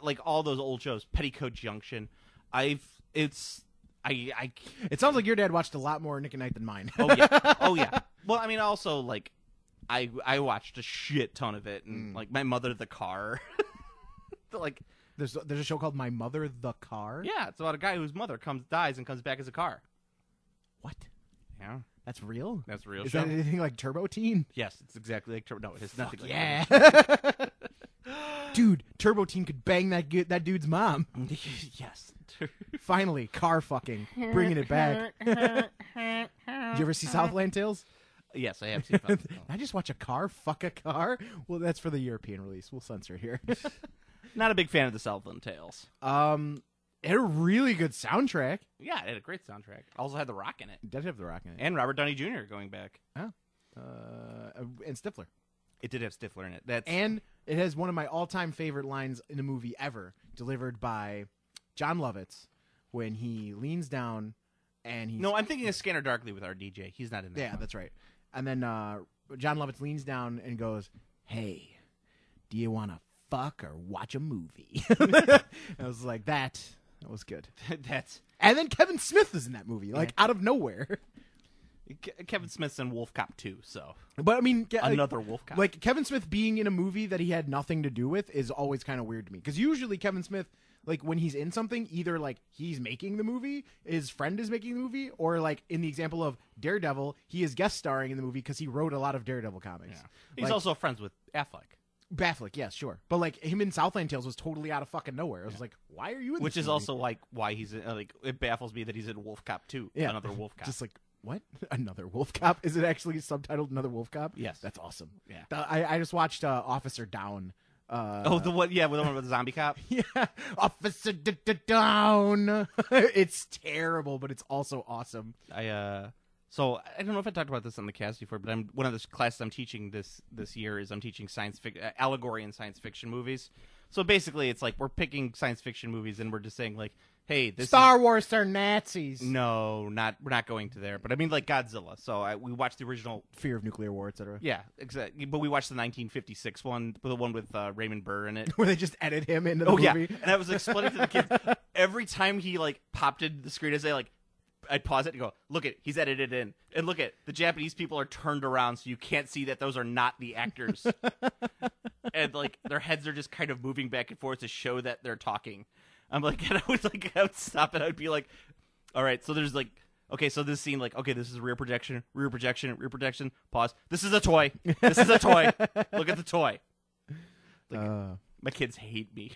B: like all those old shows, Petticoat Junction. It
C: sounds like your dad watched a lot more Nick at Night than mine.
B: Oh yeah. Well, I mean, also like I watched a shit ton of it, and like My Mother the Car. Like
C: there's a show called My Mother the Car.
B: Yeah, it's about a guy whose mother dies and comes back as a car.
C: What?
B: Yeah.
C: That's real?
B: That's a real
C: Is
B: show.
C: that anything like Turbo Teen?
B: Yes, it's exactly like Turbo. No, it's nothing like
C: yeah. Dude, Turbo Teen could bang that dude's mom.
B: Yes.
C: Finally, car fucking. Bringing it back. Did you ever see Southland Tales?
B: Yes, I have seen that.
C: I just watch a car fuck a car? Well, that's for the European release. We'll censor it here.
B: Not a big fan of the Southland Tales.
C: It had a really good soundtrack.
B: Yeah, it had a great soundtrack. Also had The Rock in it.
C: It did have The Rock in it.
B: And Robert Downey Jr. going back.
C: Oh. And Stifler.
B: It did have Stifler in it.
C: And it has one of my all-time favorite lines in a movie ever, delivered by John Lovitz, when he leans down and he's...
B: No, I'm thinking of Scanner Darkly with our DJ. He's not in that.
C: Yeah, that's right. And then John Lovitz leans down and goes, "Hey, do you want to fuck or watch a movie?" I was like, that was good. And then Kevin Smith is in that movie, like out of nowhere.
B: Kevin Smith's in Wolf Cop 2, so.
C: But I mean,
B: another Wolf Cop.
C: Like Kevin Smith being in a movie that he had nothing to do with is always kind of weird to me, because usually Kevin Smith, like when he's in something, either like he's making the movie, his friend is making the movie, or like in the example of Daredevil, he is guest starring in the movie because he wrote a lot of Daredevil comics.
B: Yeah. He's also friends with Affleck.
C: Batfleck, yes, sure. But like him in Southland Tales was totally out of fucking nowhere. I was like, why are you in
B: Which
C: this
B: is
C: movie?
B: also like why he's in, like, it baffles me that he's in Wolf Cop 2.
C: Yeah.
B: Another Wolf Cop.
C: Just like, what? Another Wolf Cop? Is it actually subtitled Another Wolf Cop?
B: Yes.
C: That's awesome.
B: Yeah.
C: I just watched Officer Down.
B: The one, yeah, the one with the zombie cop.
C: Yeah, Officer Down. It's terrible, but it's also awesome.
B: So I don't know if I talked about this on the cast before, but one of the classes I'm teaching this year is I'm teaching allegory in science fiction movies. So basically, it's like we're picking science fiction movies and we're just saying like, hey, this
C: Star Wars are Nazis.
B: No, we're not going to there. But I mean like Godzilla. So we watched the original
C: Fear of Nuclear War, etc.
B: Yeah, exactly. But we watched the 1956 one, the one with Raymond Burr in it,
C: where they just edit him into the movie.
B: Yeah, and I was explaining to the kids every time he like popped into the screen, I'd pause it and go, look at, he's edited in. And look at, the Japanese people are turned around so you can't see that those are not the actors. And like their heads are just kind of moving back and forth to show that they're talking. I'm like, and I would stop and I'd be like, all right, so there's like, okay, so this scene, like, okay, this is rear projection, pause. This is a toy. Look at the toy. Like, my kids hate me.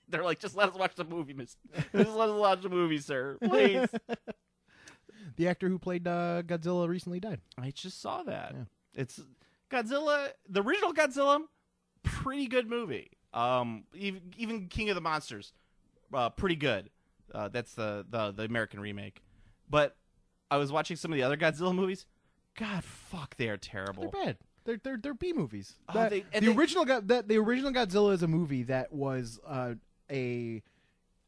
B: They're like, just let us watch the movie, miss. Just let us watch the movie, sir. Please.
C: The actor who played Godzilla recently died.
B: I just saw that.
C: Yeah.
B: It's Godzilla, the original Godzilla, pretty good movie. Even King of the Monsters, pretty good. That's the American remake. But I was watching some of the other Godzilla movies. God, fuck, they are terrible.
C: They're bad. They're B movies.
B: Oh,
C: the original Godzilla is a movie that was an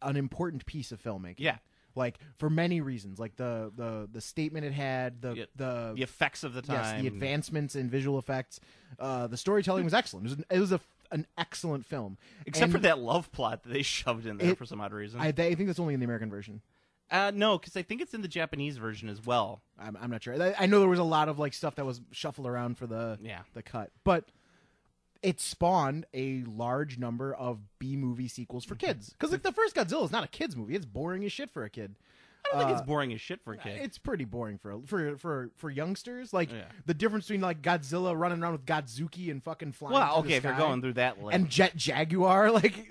C: important piece of filmmaking.
B: Yeah,
C: like for many reasons, like the statement it had, the
B: effects of the time,
C: yes, the advancements in visual effects. The storytelling was excellent. It was an excellent film,
B: except for that love plot that they shoved in there for some odd reason.
C: I think that's only in the American version.
B: No, because I think it's in the Japanese version as well.
C: I'm not sure. I know there was a lot of like stuff that was shuffled around for the cut, but it spawned a large number of B movie sequels for kids. Because like the first Godzilla is not a kids movie; it's boring as shit for a kid.
B: I don't think it's boring as shit for a kid.
C: It's pretty boring for youngsters. Like
B: Yeah.
C: the difference between like Godzilla running around with Godzuki and fucking flying.
B: Well,
C: through
B: okay,
C: the
B: if you're
C: sky,
B: going through that list.
C: and Jet Jaguar, like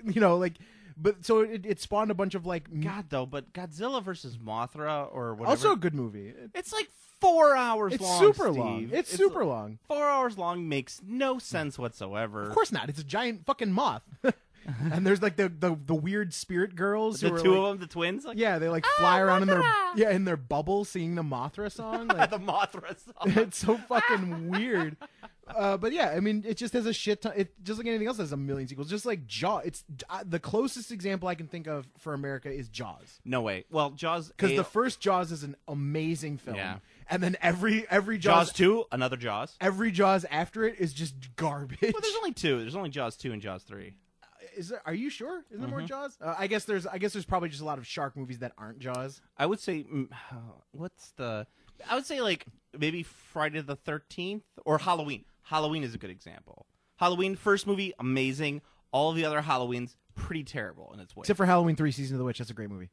C: but so it spawned a bunch of like
B: God, though, but Godzilla versus Mothra or whatever.
C: also a good movie.
B: It's like 4 hours
C: It's
B: long.
C: super
B: Steve.
C: long. It's super long.
B: 4 hours long makes no sense whatsoever.
C: Of course not. It's a giant fucking moth. And there's like the weird spirit girls.
B: The
C: who are,
B: two
C: like,
B: of them, the twins? Like,
C: yeah, they like fly around in their bubble singing the Mothra song. Like,
B: the Mothra song.
C: it's so fucking weird. But yeah, I mean, it just has a shit ton. It just like anything else has a million sequels. Just like Jaws. It's the closest example I can think of for America is Jaws.
B: No way. Well, Jaws...
C: Because the first Jaws is an amazing film.
B: Yeah.
C: And then every Jaws...
B: Jaws 2, another Jaws.
C: Every Jaws after it is just garbage.
B: Well, there's only 2. There's only Jaws 2 and Jaws 3.
C: Are you sure? Is there more Jaws? I guess there's probably just a lot of shark movies that aren't Jaws.
B: I would say... I would say, like, maybe Friday the 13th or Halloween. Halloween is a good example. Halloween, first movie, amazing. All of the other Halloweens, pretty terrible in its way.
C: Except for Halloween 3 Season of the Witch. That's a great movie.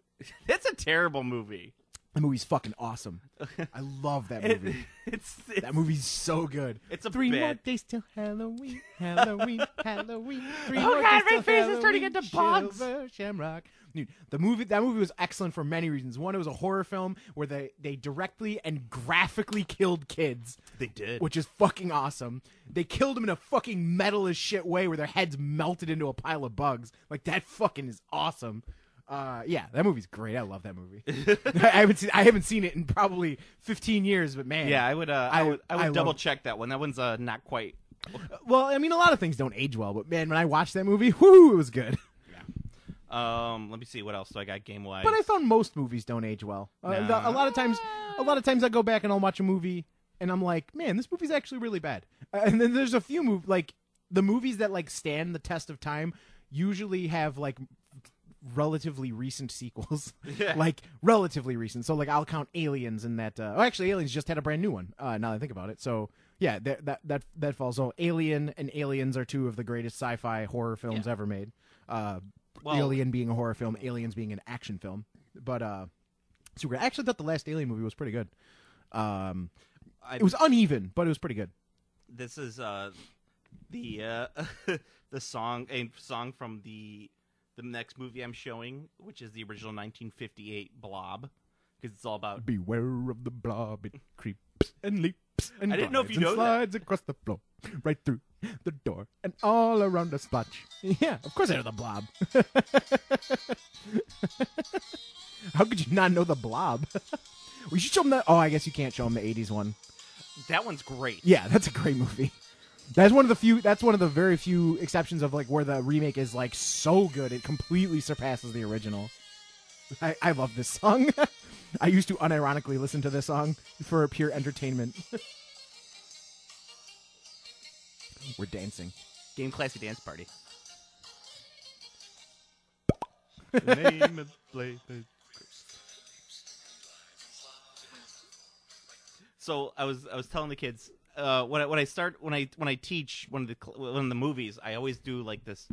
B: It's a terrible movie.
C: That movie's fucking awesome. I love that movie. That movie's so good.
B: It's a
C: 3
B: bad...
C: more days till Halloween, Halloween, Halloween. 3
B: Oh,
C: more
B: God,
C: days
B: my
C: till
B: face is
C: Halloween,
B: turning into bugs.
C: Silver Shamrock. Dude, that movie was excellent for many reasons. One, it was a horror film where they directly and graphically killed kids.
B: They did.
C: Which is fucking awesome. They killed them in a fucking metal as shit way where their heads melted into a pile of bugs. Like, that fucking is awesome. Yeah, that movie's great. I love that movie. I haven't seen it in probably 15 years, but man.
B: Yeah, I would double
C: love...
B: check that one. That one's not quite.
C: Well, I mean, a lot of things don't age well, but man, when I watched that movie, whoo, it was good.
B: Yeah. Let me see what else do I got game wise.
C: But I found most movies don't age well. A lot of times I go back and I'll watch a movie and I'm like, man, this movie's actually really bad. And then there's a few movies, like the movies that like stand the test of time usually have like relatively recent sequels.
B: Yeah.
C: Like relatively recent. So like I'll count Aliens in that. Actually, Aliens just had a brand new one. Now that I think about it. So yeah, that falls. So Alien and Aliens are two of the greatest sci-fi horror films ever made. Alien being a horror film, Aliens being an action film. But super. I actually thought the last Alien movie was pretty good. It was uneven, but it was pretty good.
B: This is the the song from the next movie I'm showing, which is the original 1958 Blob, because it's all about
C: beware of the blob. It creeps and leaps and
B: I didn't know if you
C: glides
B: know
C: and
B: that.
C: slides across the floor, right through the door and all around the splotch. Yeah, of course I know the Blob. How could you not know the Blob? We should show them that. Oh, I guess you can't show them the 80s one.
B: that one's great.
C: Yeah, that's a great movie. That's one of the few. That's one of the very few exceptions of like where the remake is like so good it completely surpasses the original. I love this song. I used to unironically listen to this song for pure entertainment. We're dancing.
B: Game Classy Dance Party.
C: The name of play.
B: So I was telling the kids when I teach one of the movies, I always do like this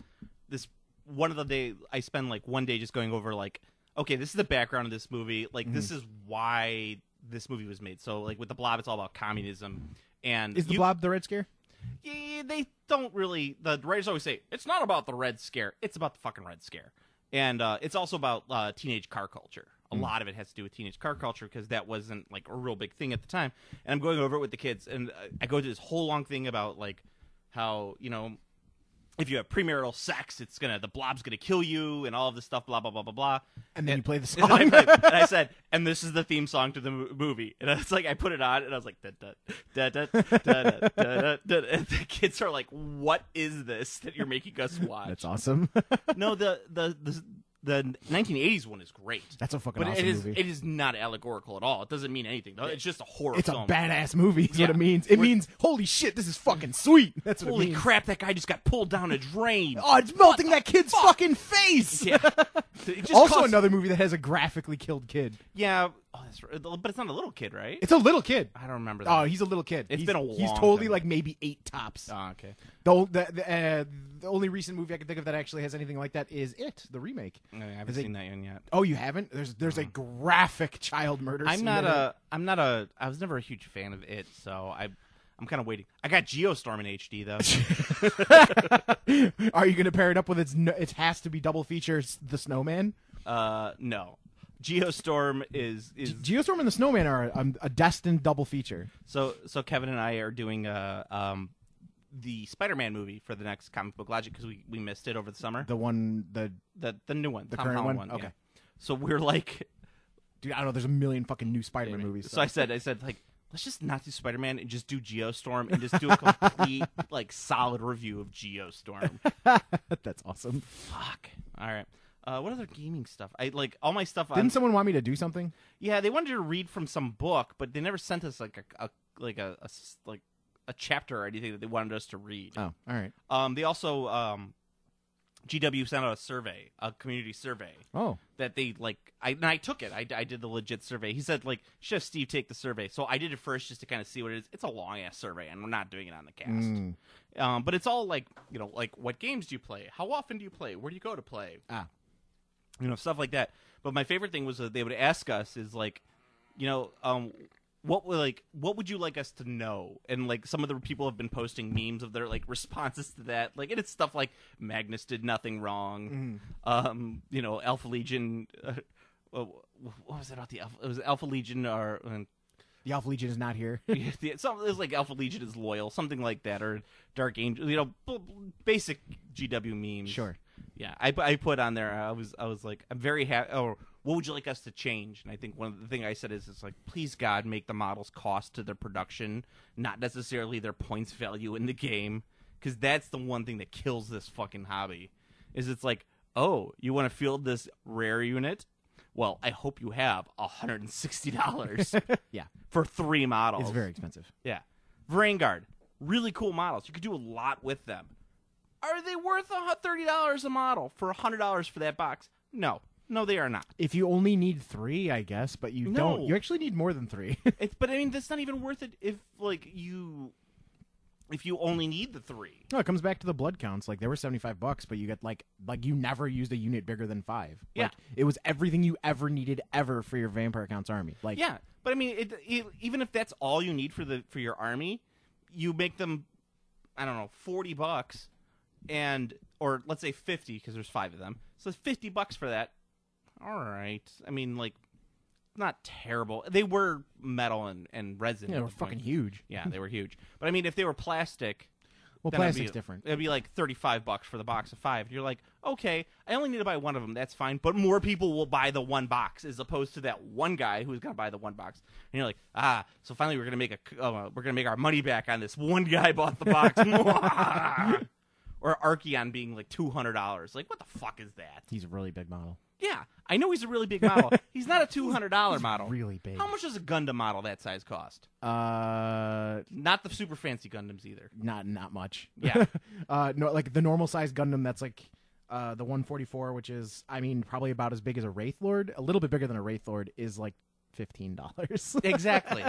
B: one of the day I spend like one day just going over like, okay, this is the background of this movie, like this is why this movie was made. So like with the Blob, it's all about communism. And
C: Is the Blob the Red Scare?
B: Yeah, they don't really. The writers always say it's not about the Red Scare; it's about the fucking Red Scare, and it's also about teenage car culture. A lot of it has to do with teenage car culture because that wasn't like a real big thing at the time. And I'm going over it with the kids, and I go through this whole long thing about like how if you have premarital sex, the Blob's gonna kill you, and all of this stuff, blah blah blah blah blah.
C: And then you play the song.
B: And I said, and this is the theme song to the movie. And it's like I put it on, and I was like, da da da da da da da da. And the kids are like, "What is this that you're making us watch?"
C: That's awesome.
B: No, the 1980s one is great.
C: That's a fucking
B: but
C: awesome movie.
B: It is not allegorical at all. It doesn't mean anything. It's just a horror
C: It's
B: film.
C: a badass movie is what it means. It means, holy shit, this is fucking sweet. That's what it
B: Holy
C: means.
B: crap, that guy just got pulled down a drain.
C: Oh, it's melting that kid's fucking face.
B: Yeah. It just
C: Also,
B: costs-
C: another movie that has a graphically killed kid.
B: Yeah, that's right. But it's not a little kid, right?
C: It's a little kid.
B: I don't remember that.
C: Oh, he's a little kid.
B: It's
C: he's,
B: been a
C: He's
B: long
C: totally
B: time.
C: like maybe 8 tops.
B: Oh, okay.
C: The only recent movie I can think of that actually has anything like that is It, the remake.
B: I haven't seen that one yet.
C: Oh, you haven't? There's a graphic child murder.
B: I
C: scene
B: was never a huge fan of It, so I'm kind of waiting. I got Geostorm in HD though.
C: Are you going to pair it up with it has to be double features The Snowman?
B: No. Geostorm is
C: Geostorm and The Snowman are a destined double feature.
B: so Kevin and I are doing the Spider-Man movie for the next Comic Book Logic because we missed it over the summer.
C: The one
B: The new one,
C: the
B: Tom
C: current
B: Holland
C: one?
B: Yeah.
C: Okay.
B: So we're like,
C: dude, I don't know. There's a million fucking new Spider-Man movies.
B: So I said like, let's just not do Spider-Man and just do Geostorm and just do a complete like solid review of Geostorm.
C: That's awesome.
B: Fuck. All right. What other gaming stuff? I like all my stuff.
C: Didn't someone want me to do something?
B: Yeah, they wanted to read from some book, but they never sent us like a chapter or anything that they wanted us to read.
C: Oh, all right.
B: They also GW sent out a survey, a community survey.
C: Oh,
B: That they like. I took it. I did the legit survey. He said like, should have Steve take the survey. So I did it first just to kind of see what it is. It's a long ass survey, and we're not doing it on the cast. But it's all like like what games do you play? How often do you play? Where do you go to play? Stuff like that. But my favorite thing was that they would ask us is like, what would you like us to know? And like some of the people have been posting memes of their like responses to that. Like, and it's stuff like Magnus did nothing wrong. Alpha Legion. What was it about the Alpha? It was Alpha Legion or.
C: the Alpha Legion is not here.
B: It was like Alpha Legion is loyal, something like that, or Dark Angel. Basic GW memes.
C: Sure.
B: Yeah, I put on there. I was like, I'm very happy. Or what would you like us to change? And I think one of the thing I said is, it's like, please God, make the models cost to their production, not necessarily their points value in the game, because that's the one thing that kills this fucking hobby. Is it's like, oh, you want to field this rare unit? Well, I hope you have $160.
C: Yeah,
B: for 3 models.
C: it's very expensive.
B: Yeah, Vanguard, really cool models. You could do a lot with them. Are they worth $30 a model for $100 for that box? No, they are not.
C: If you only need 3, I guess, but you don't. You actually need more than 3.
B: But I mean, that's not even worth it if you only need the 3.
C: No, it comes back to the blood counts. Like, they were $75, but you get like you never used a unit bigger than 5.
B: Yeah,
C: like, it was everything you ever needed ever for your Vampire Counts army. Like,
B: yeah, but I mean, even if that's all you need for your army, you make them, I don't know, $40. Or let's say 50 because there's 5 of them. So it's $50 for that. All right. I mean, like, not terrible. They were metal and resin.
C: yeah, they were fucking huge.
B: Yeah, they were huge. But I mean, if they were plastic,
C: Well,
B: then it'd
C: plastic's
B: be-
C: different.
B: It'd be like $35 for the box of 5. You're like, okay, I only need to buy one of them. That's fine. But more people will buy the one box as opposed to that one guy who's gonna buy the one box. And you're like, so finally we're gonna make our money back on this one guy bought the box. Or Archeon being like $200. Like, what the fuck is that?
C: He's a really big model.
B: Yeah, I know he's a really big model. He's not a $200 model.
C: Really big.
B: How much does a Gundam model that size cost?
C: Not
B: Not the super fancy Gundams either.
C: much.
B: Yeah.
C: No, like the normal size Gundam. That's like the 144, which is, I mean, probably about as big as a Wraith Lord. A little bit bigger than a Wraith Lord is like $15.
B: Exactly.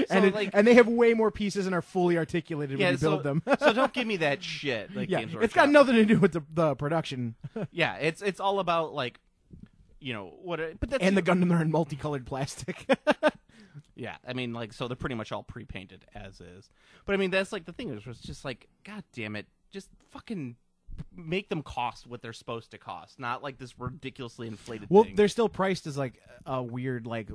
C: And they have way more pieces and are fully articulated when you build them.
B: So don't give me that shit. Like,
C: Yeah,
B: Games
C: it's got
B: Workshop.
C: nothing to do with the production.
B: Yeah, it's all about like, but that's
C: And the Gundam are in multicolored plastic.
B: Yeah, I mean, like, so they're pretty much all pre-painted as is. But I mean, that's like the thing is, it's just like, God damn it, just fucking make them cost what they're supposed to cost, not like this ridiculously inflated
C: Well,
B: thing.
C: they're still priced as like a weird like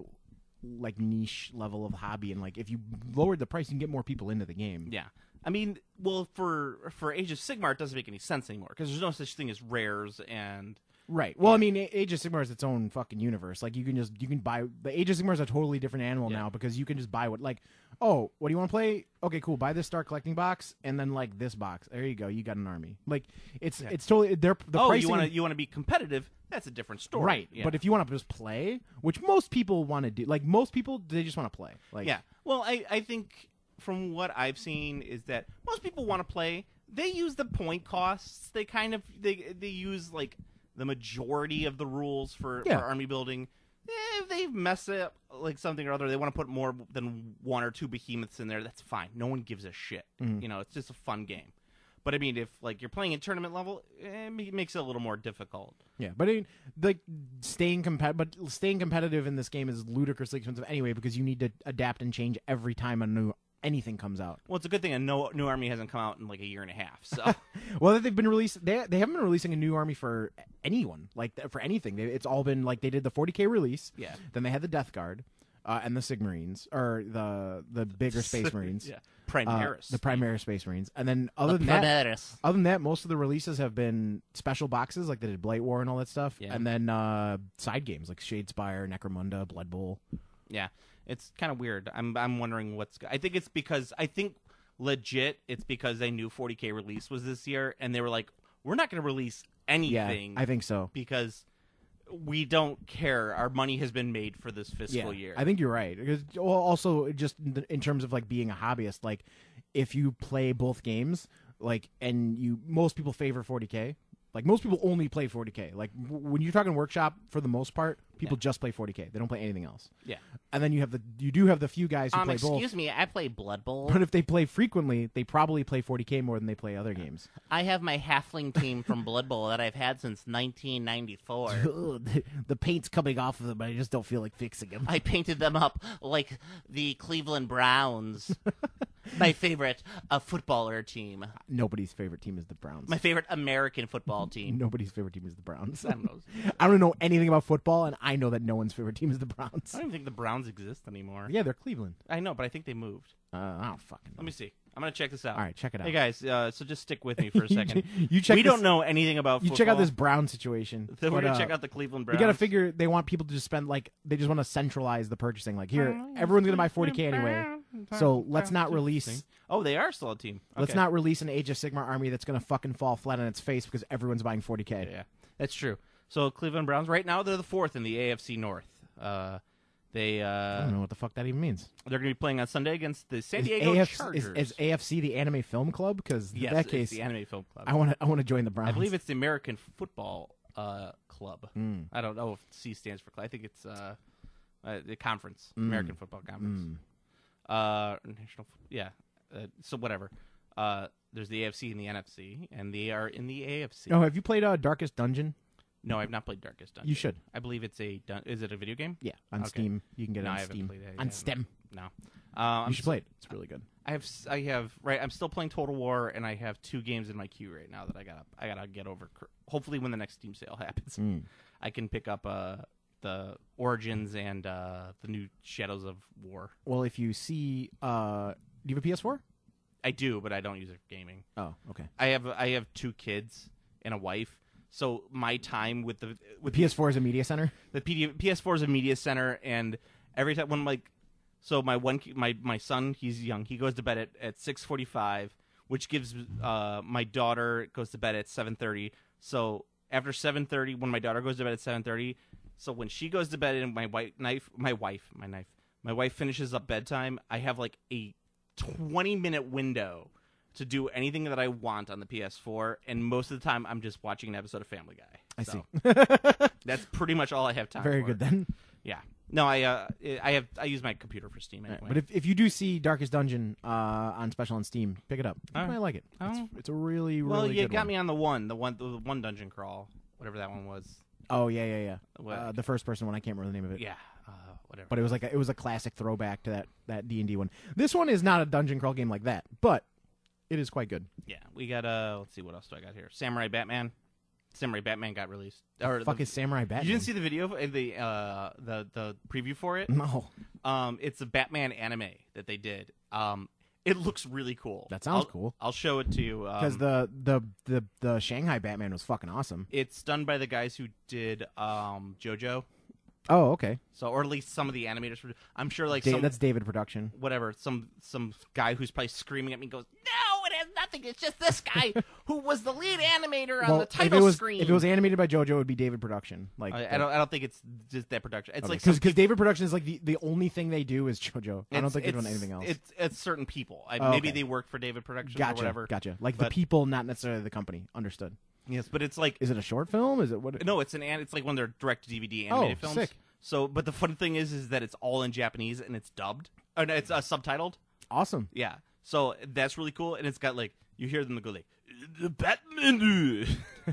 C: niche level of hobby, and like if you lowered the price, you can get more people into the game.
B: Yeah. I mean, well, for Age of Sigmar, it doesn't make any sense anymore because there's no such thing as rares and.
C: Right. Well, I mean, Age of Sigmar is its own fucking universe. Like, you can buy the Age of Sigmar is a totally different animal now because you can just buy what what do you want to play? Okay, cool. Buy this Star Collecting box and then like this box. There you go. You got an army. Like, it's totally the pricing.
B: You want to be competitive? That's a different story,
C: Right.
B: Yeah.
C: But if you want to just play, which most people want to do, like most people, they just want to play. Like,
B: yeah. Well, I think from what I've seen is that most people want to play. They use the point costs. They kind of they use like the majority of the rules for
C: Yeah.
B: army building. If they mess up like something or other, they want to put more than 1 or 2 behemoths in there. That's fine. No one gives a shit.
C: Mhm.
B: You know, it's just a fun game. But I mean, if like you're playing at tournament level, it makes it a little more difficult.
C: Yeah, but staying competitive in this game is ludicrously expensive anyway because you need to adapt and change every time anything comes out.
B: Well, it's a good thing a new army hasn't come out in like a year and a half. So,
C: well, they've been released. They haven't been releasing a new army for anyone, like for anything. It's all been like they did the 40K release.
B: yeah,
C: Then they had the Death Guard, and the Sigmarines, or the bigger Space Marines.
B: yeah, Primaris,
C: the Primaris Space Marines, and then other than that, most of the releases have been special boxes, like they did Blight War and all that stuff,
B: Yeah.
C: and then side games like Shadespire, Necromunda, Blood Bowl.
B: Yeah, it's kind of weird. I'm wondering I think it's because legit it's because they knew 40K release was this year, and they were like, we're not going to release anything.
C: Yeah, I think so
B: because we don't care. Our money has been made for this fiscal year.
C: I think you're right. Because also, just in terms of like being a hobbyist, like if you play both games, like most people favor 40K. Like most people only play 40K. Like when you're talking workshop, for the most part, people just play 40K. They don't play anything else.
B: Yeah.
C: And then you do have the few guys who play both.
B: Excuse me, I play Blood Bowl.
C: But if they play frequently, they probably play 40K more than they play other games.
B: I have my halfling team from Blood Bowl that I've had since 1994.
C: The paint's coming off of them, but I just don't feel like fixing them.
B: I painted them up like the Cleveland Browns. My favorite footballer team.
C: Nobody's favorite team is the Browns.
B: My favorite American football team.
C: Nobody's favorite team is the Browns.
B: I don't know.
C: I don't know anything about football, and I know that no one's favorite team is the Browns.
B: I don't even think the Browns exist anymore.
C: Yeah, they're Cleveland.
B: I know, but I think they moved.
C: I don't fucking know.
B: Let me see. I'm going to check this out.
C: All right, check it out.
B: Hey, guys, so just stick with me for a second.
C: You check
B: we
C: this-
B: don't know anything about
C: You
B: football.
C: check out this Brown situation.
B: Then we're
C: But,
B: going to check out the Cleveland
C: We
B: Browns.
C: got to figure they want people to just spend, like, they just want to centralize the purchasing. Like, here, everyone's going to buy 40K anyway. So let's not release.
B: Oh, they are still a team.
C: Let's
B: Okay.
C: not release an Age of Sigmar army that's going to fucking fall flat on its face because everyone's buying 40K.
B: Yeah, that's true. So Cleveland Browns, right now, they're the 4th in the AFC North.
C: I don't know what the fuck that even means.
B: They're going to be playing on Sunday against the San Diego Chargers.
C: Is AFC the Anime Film Club? Because
B: yes,
C: in that
B: it's
C: case,
B: the Anime Film Club.
C: I want to join the Browns.
B: I believe it's the American Football Club.
C: Mm.
B: I don't know if C stands for club. I think it's the conference, American Football Conference. National, yeah. So whatever. There's the AFC and the NFC, and they are in the AFC.
C: Oh, have you played Darkest Dungeon?
B: No, I've not played Darkest Dungeon.
C: You should.
B: I believe it's is it a video game?
C: Yeah, on
B: Okay.
C: Steam. You can get it
B: No, I
C: on
B: haven't
C: Steam.
B: played it.
C: On Steam.
B: No.
C: You should play it. It's really good.
B: I have right. I'm still playing Total War, and I have 2 games in my queue right now that I gotta get over. Hopefully, when the next Steam sale happens, I can pick up the Origins and the new Shadows of War.
C: Well, if you see, do you have a PS4?
B: I do, but I don't use it for gaming.
C: Oh, okay.
B: I have 2 kids and a wife, so my time with
C: PS4 is a media center.
B: the PS4 is a media center, and every time when my son, he's young, he goes to bed at 6:45, which gives my daughter goes to bed at 7:30. So after 7:30, when my daughter goes to bed at 7:30, so when she goes to bed and my wife finishes up bedtime, I have like a 20-minute window to do anything that I want on the PS4, and most of the time I'm just watching an episode of Family Guy.
C: I see.
B: That's pretty much all I have time for.
C: Very good then.
B: Yeah. No, I use my computer for Steam anyway.
C: But if you do see Darkest Dungeon on special on Steam, pick it up. You
B: All right.
C: might like it.
B: Oh.
C: It's a really,
B: well,
C: really
B: you
C: good
B: got
C: one.
B: me on the one dungeon crawl, whatever that one was.
C: Oh yeah.
B: What?
C: The first person one. I can't remember the name of it.
B: Yeah, whatever.
C: But it was a classic throwback to that D&D one. This one is not a dungeon crawl game like that, but it is quite good.
B: Yeah, we got let's see what else do I got here. Samurai Batman. Samurai Batman got released.
C: Fuck is Samurai Batman?
B: You didn't see the video, the preview for it?
C: No.
B: It's a Batman anime that they did. It looks really cool.
C: That sounds cool.
B: I'll show it to you.
C: Because the Shanghai Batman was fucking awesome.
B: It's done by the guys who did JoJo.
C: Oh, okay.
B: So, or at least some of the animators. I'm sure, like
C: That's David Production.
B: whatever. Some guy who's probably screaming at me goes, "No, it has nothing. It's just this guy who was the lead animator on the title screen."
C: If it was animated by JoJo, it would be David Production. Like
B: I don't think it's just that production. It's like
C: because David Production is like the only thing they do is JoJo. I don't think they've done anything else.
B: It's certain people.
C: Oh,
B: Maybe
C: okay.
B: they work for David Productions
C: Gotcha.
B: or whatever.
C: Gotcha. Like
B: But-
C: the people, not necessarily the company. Understood.
B: Yes, but it's like
C: Is it a short film? Is it what?
B: no, it's it's like one of their direct DVD animated films.
C: Sick.
B: So, but the fun thing is that it's all in Japanese and it's dubbed. Oh, no, it's subtitled.
C: Awesome.
B: Yeah, so that's really cool, and it's got like you hear them go like the Batman,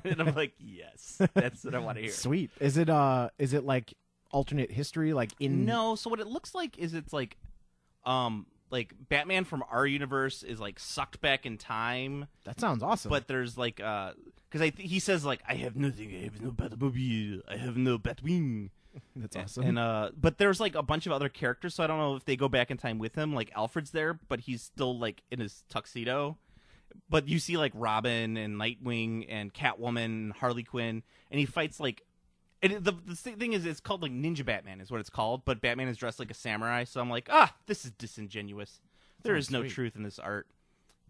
B: and I'm like, yes, that's what I want to hear.
C: Sweet. Is it like alternate history? Like in
B: No, so what it looks like is it's like Batman from our universe is like sucked back in time.
C: That sounds awesome.
B: But there's like because he says like I have nothing, I have no Batmobile, I have no Batwing.
C: That's awesome.
B: And but there's like a bunch of other characters, so I don't know if they go back in time with him. Like Alfred's there, but he's still like in his tuxedo. But you see like Robin and Nightwing and Catwoman and Harley Quinn, and he fights like. And the thing is, it's called like Ninja Batman is what it's called, but Batman is dressed like a samurai. So I'm like, this is disingenuous. There is no truth in this art.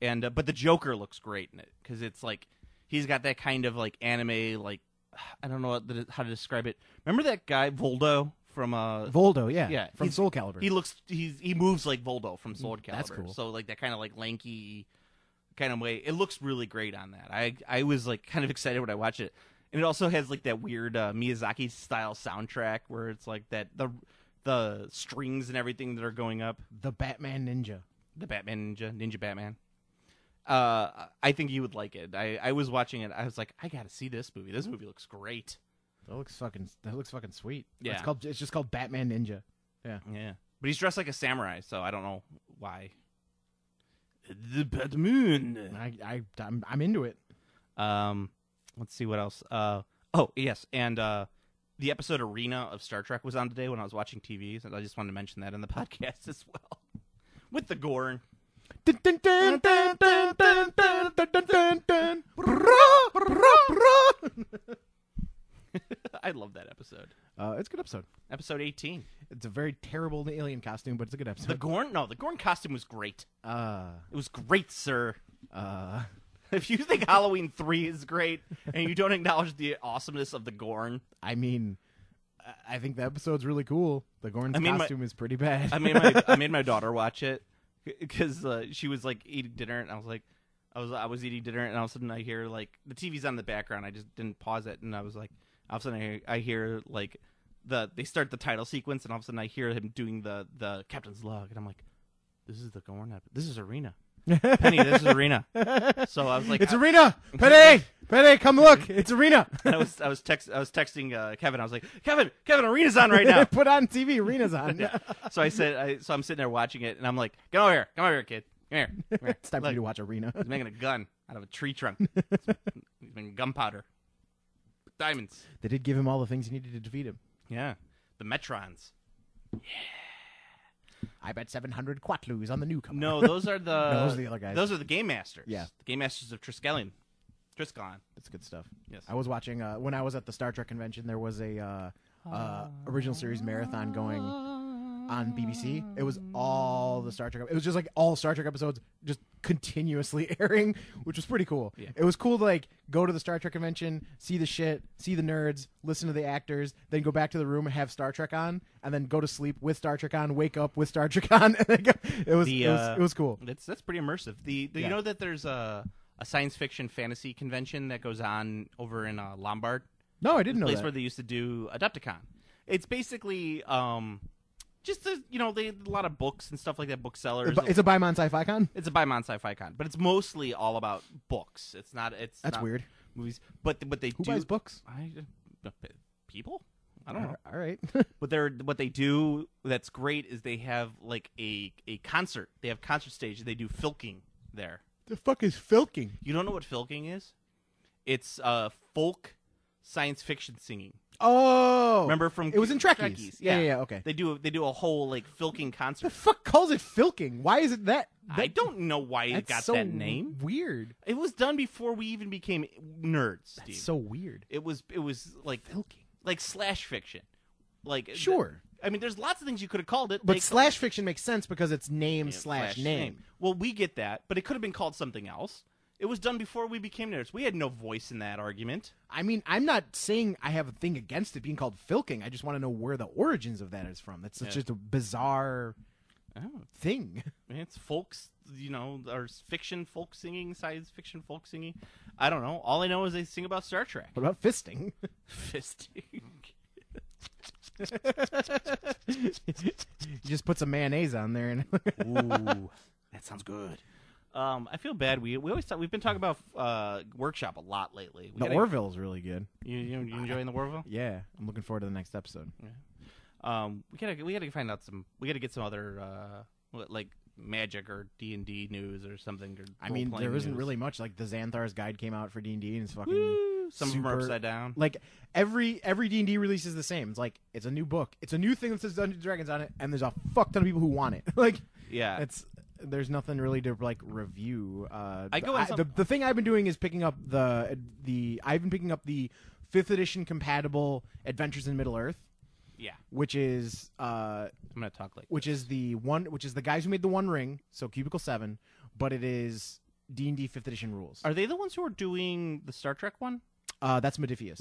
B: And but the Joker looks great in it because it's like he's got that kind of like anime like. I don't know how to describe it. Remember that guy Voldo from
C: Voldo, yeah, from Soul Calibur.
B: He moves like Voldo from Soul Calibur.
C: That's cool.
B: So like that kind of like lanky kind of way. It looks really great on that. I was like kind of excited when I watched it, and it also has like that weird Miyazaki style soundtrack where it's like that the strings and everything that are going up.
C: The Batman Ninja,
B: Ninja Batman. I think you would like it. I was watching it. I was like, I gotta see this movie. This movie looks great.
C: That looks fucking sweet.
B: Yeah,
C: it's just called Batman Ninja. Yeah.
B: But he's dressed like a samurai, so I don't know why. The Batman.
C: I'm into it.
B: Let's see what else. Oh yes, and the episode Arena of Star Trek was on today when I was watching TV. So I just wanted to mention that in the podcast as well, with the Gorn. I love that episode.
C: It's a good episode.
B: Episode 18.
C: It's a very terrible alien costume, but it's a good episode.
B: The Gorn costume was great. It was great, sir. If you think Halloween 3 is great and you don't acknowledge the awesomeness of the Gorn,
C: I mean, I think the episode's really cool. The Gorn's costume is pretty bad.
B: I made my daughter watch it because she was like eating dinner, and I was like, I was eating dinner, and all of a sudden I hear like the TV's on the background. I just didn't pause it, and I was like, all of a sudden I hear like they start the title sequence, and all of a sudden I hear him doing the captain's log, and I'm like, this is the Gorn episode. This is Arena. Penny, this is Arena. So I was like,
C: it's Arena. Penny, come look. It's Arena.
B: And I was texting Kevin. I was like, Kevin, Arena's on right now.
C: Put on TV. Arena's on.
B: Yeah. So I'm sitting there watching it, and I'm like, come over here, kid. Come here.
C: It's time for you to watch Arena.
B: He's making a gun out of a tree trunk. He's making gunpowder. Diamonds.
C: They did give him all the things he needed to defeat him.
B: Yeah. The Metrons. Yeah.
C: I bet 700 Quatlus on the newcomer.
B: No, those are
C: those are the other guys.
B: Those are the Game Masters.
C: Yeah.
B: The Game Masters of Triskelion. That's
C: good stuff.
B: Yes.
C: I was watching, when I was at the Star Trek convention, there was a original series marathon going on BBC. It was all the Star Trek. It was just like all Star Trek episodes just continuously airing, which was pretty cool.
B: Yeah.
C: It was cool to like go to the Star Trek convention, see the shit, see the nerds, listen to the actors, then go back to the room and have Star Trek on, and then go to sleep with Star Trek on, wake up with Star Trek on. And then it was cool.
B: That's pretty immersive. You know that there's a science fiction fantasy convention that goes on over in Lombard?
C: No, I didn't know that.
B: Place where they used to do Adepticon. It's basically just a lot of books and stuff like that. Booksellers.
C: It's a Baimon Sci-Fi Con.
B: It's a Baimon Sci-Fi Con, but it's mostly all about books. That's
C: weird.
B: Movies, but what they
C: Who
B: do
C: buys books?
B: People. I don't know.
C: All right.
B: What they do that's great is they have like a concert. They have concert stage. They do filking there.
C: The fuck is filking?
B: You don't know what filking is? It's folk science fiction singing.
C: Oh,
B: remember from
C: it was in Trekkies. Yeah. Okay.
B: They do a whole like filking concert.
C: The fuck calls it filking? Why is it that?
B: I don't know why it got
C: so
B: that name.
C: Weird.
B: It was done before we even became nerds. Steve.
C: That's so weird.
B: It was like
C: filking,
B: like slash fiction. Like
C: sure.
B: I mean, there's lots of things you could have called it,
C: but slash fiction makes sense because it's name slash name.
B: Well, we get that, but it could have been called something else. It was done before we became nerds. We had no voice in that argument.
C: I mean, I'm not saying I have a thing against it being called filking. I just want to know where the origins of that is from. That's just a bizarre thing.
B: It's folks, or fiction, folk singing, science fiction, folk singing. I don't know. All I know is they sing about Star Trek.
C: What about fisting?
B: Fisting.
C: You just put some mayonnaise on there, and
B: Ooh, that sounds good. I feel bad. We've been talking about Workshop a lot lately.
C: The Orville is really good.
B: You enjoying the Orville?
C: Yeah, I'm looking forward to the next episode.
B: Yeah. We gotta find out we gotta get some other like Magic or D&D news or something. Or
C: I mean, there isn't
B: news.
C: really much. Like the Xanthar's guide came out for D&D, and it's fucking.
B: Woo! Some
C: super,
B: of them are upside down.
C: Like every D&D release is the same. It's like it's a new book. It's a new thing that says Dungeons and Dragons on it, and there's a fuck ton of people who want it. Like
B: Yeah.
C: There's nothing really to like review.
B: The
C: thing I've been doing is picking up I've been picking up the 5th edition compatible Adventures in Middle Earth.
B: Yeah.
C: Which is
B: I'm gonna talk like
C: which is the guys who made the One Ring, so Cubicle 7, but it is D&D 5th edition rules.
B: Are they the ones who are doing the Star Trek one?
C: That's Modiphius.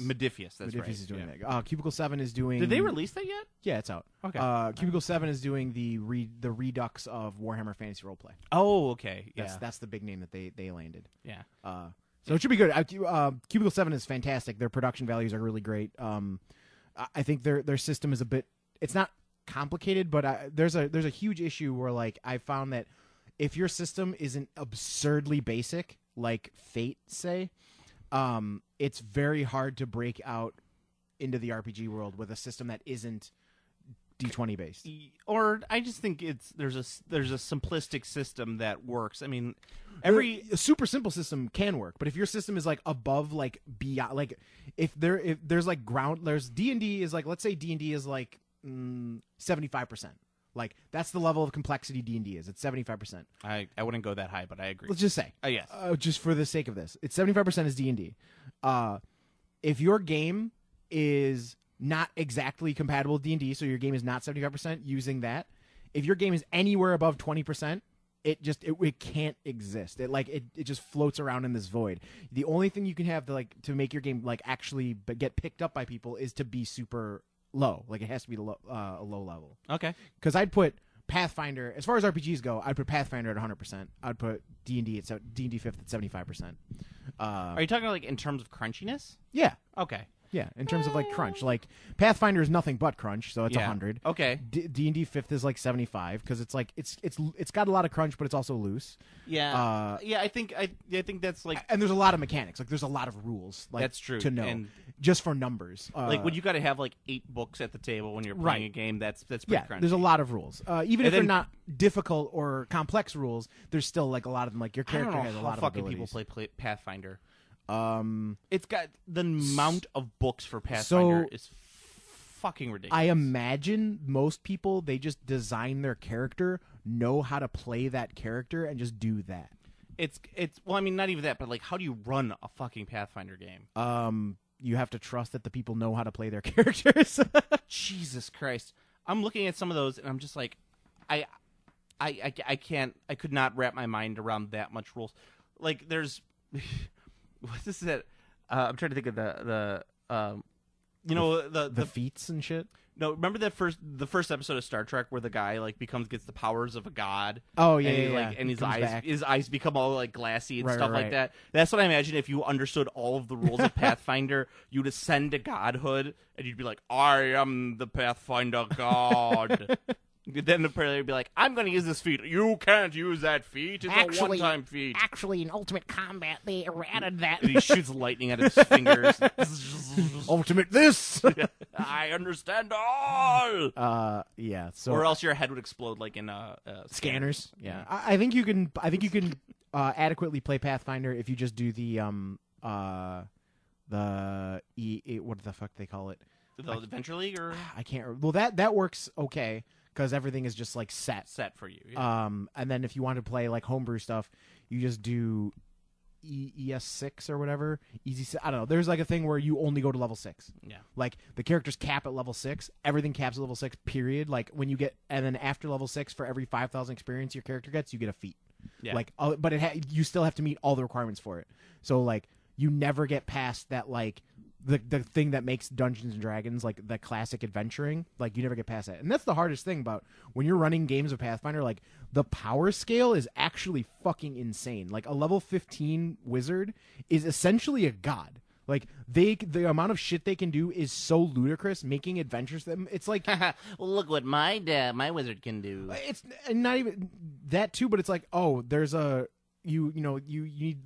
B: That's right.
C: Is doing
B: yeah.
C: that. Cubicle 7 is doing.
B: Did they release that yet?
C: Yeah, it's out.
B: Okay.
C: Cubicle 7 is doing the redux of Warhammer Fantasy Roleplay.
B: Oh, okay. Yeah.
C: That's the big name that they landed.
B: Yeah.
C: So it should be good. Cubicle 7 is fantastic. Their production values are really great. I think their system is a bit. It's not complicated, but there's a huge issue where like I found that if your system isn't absurdly basic, like Fate, say. It's very hard to break out into the RPG world with a system that isn't D20 based.
B: Or I just think there's a simplistic system that works. I mean,
C: a super simple system can work, but if your system is like above, like beyond, like if there's like there's D&D is like, let's say D&D is like 75%. Like that's the level of complexity D&D is. It's 75%.
B: I wouldn't go that high, but I agree.
C: Let's just say.
B: Yes.
C: Just for the sake of this, it's 75% is D&D. If your game is not exactly compatible with D&D, so your game is not 75% using that. If your game is anywhere above 20%, it can't exist. It just floats around in this void. The only thing you can have to make your game like actually get picked up by people is to be super low. Like it has to be a low level.
B: Okay.
C: Because I'd put Pathfinder, as far as RPGs go, I'd put Pathfinder at 100%. I'd put D&D at D&D 5th at 75%.
B: Are you talking like in terms of crunchiness?
C: Yeah.
B: Okay.
C: Yeah, in terms of like crunch, like Pathfinder is nothing but crunch, so it's 100.
B: Okay.
C: D&D 5th is like 75 because it's like it's got a lot of crunch, but it's also loose.
B: Yeah. I think that's like,
C: and there's a lot of mechanics. Like there's a lot of rules. Like,
B: that's true
C: to know,
B: and
C: just for numbers.
B: Like when you got to have like 8 books at the table when you're playing a game. That's pretty crunchy.
C: There's a lot of rules. Even if they're not difficult or complex rules, there's still like a lot of them. Like your character has a lot of abilities.
B: Fucking people play Pathfinder. It's got the amount of books for Pathfinder is fucking ridiculous.
C: I imagine most people, they just design their character, know how to play that character, and just do that.
B: It's well, I mean, not even that, but like, how do you run a fucking Pathfinder game?
C: You have to trust that the people know how to play their characters.
B: Jesus Christ, I'm looking at some of those, and I'm just like, I could not wrap my mind around that much rules. Like, there's. What is it? I'm trying to think of the
C: feats and shit.
B: No, remember the first episode of Star Trek where the guy like gets the powers of a god.
C: Oh yeah,
B: and his eyes become all like glassy and stuff
C: right.
B: like that. That's what I imagine if you understood all of the rules of Pathfinder, you'd ascend to godhood and you'd be like, I am the Pathfinder god. Then apparently it'd be like, I'm going to use this feat. You can't use that feat. It's a one-time feat.
D: Actually, in Ultimate Combat, they added that.
B: And he shoots lightning out of his fingers.
C: Ultimate this!
B: I understand all!
C: Yeah. So,
B: or else your head would explode like in
C: scanners. Yeah. I think you can adequately play Pathfinder if you just do the what the fuck they call it?
B: The Adventure League? Or
C: I can't. Well, that works okay. Because everything is just like set
B: for you. Yeah.
C: And then if you want to play like homebrew stuff, you just do ES6 or whatever. I don't know. There's like a thing where you only go to level 6.
B: Yeah. Like
C: the characters cap at level 6. Everything caps at level 6. Period. Like when you get, and then after level 6, for every 5,000 experience your character gets, you get a feat.
B: Yeah.
C: Like, but you still have to meet all the requirements for it. So like you never get past that like the thing that makes Dungeons and Dragons like the classic adventuring. Like you never get past that, and that's the hardest thing about when you're running games of Pathfinder. Like the power scale is actually fucking insane. Like a level 15 wizard is essentially a god. Like the amount of shit they can do is so ludicrous, making adventures them. It's like,
B: Look what my wizard can do.
C: it's not even that too, but it's like, oh, there's you need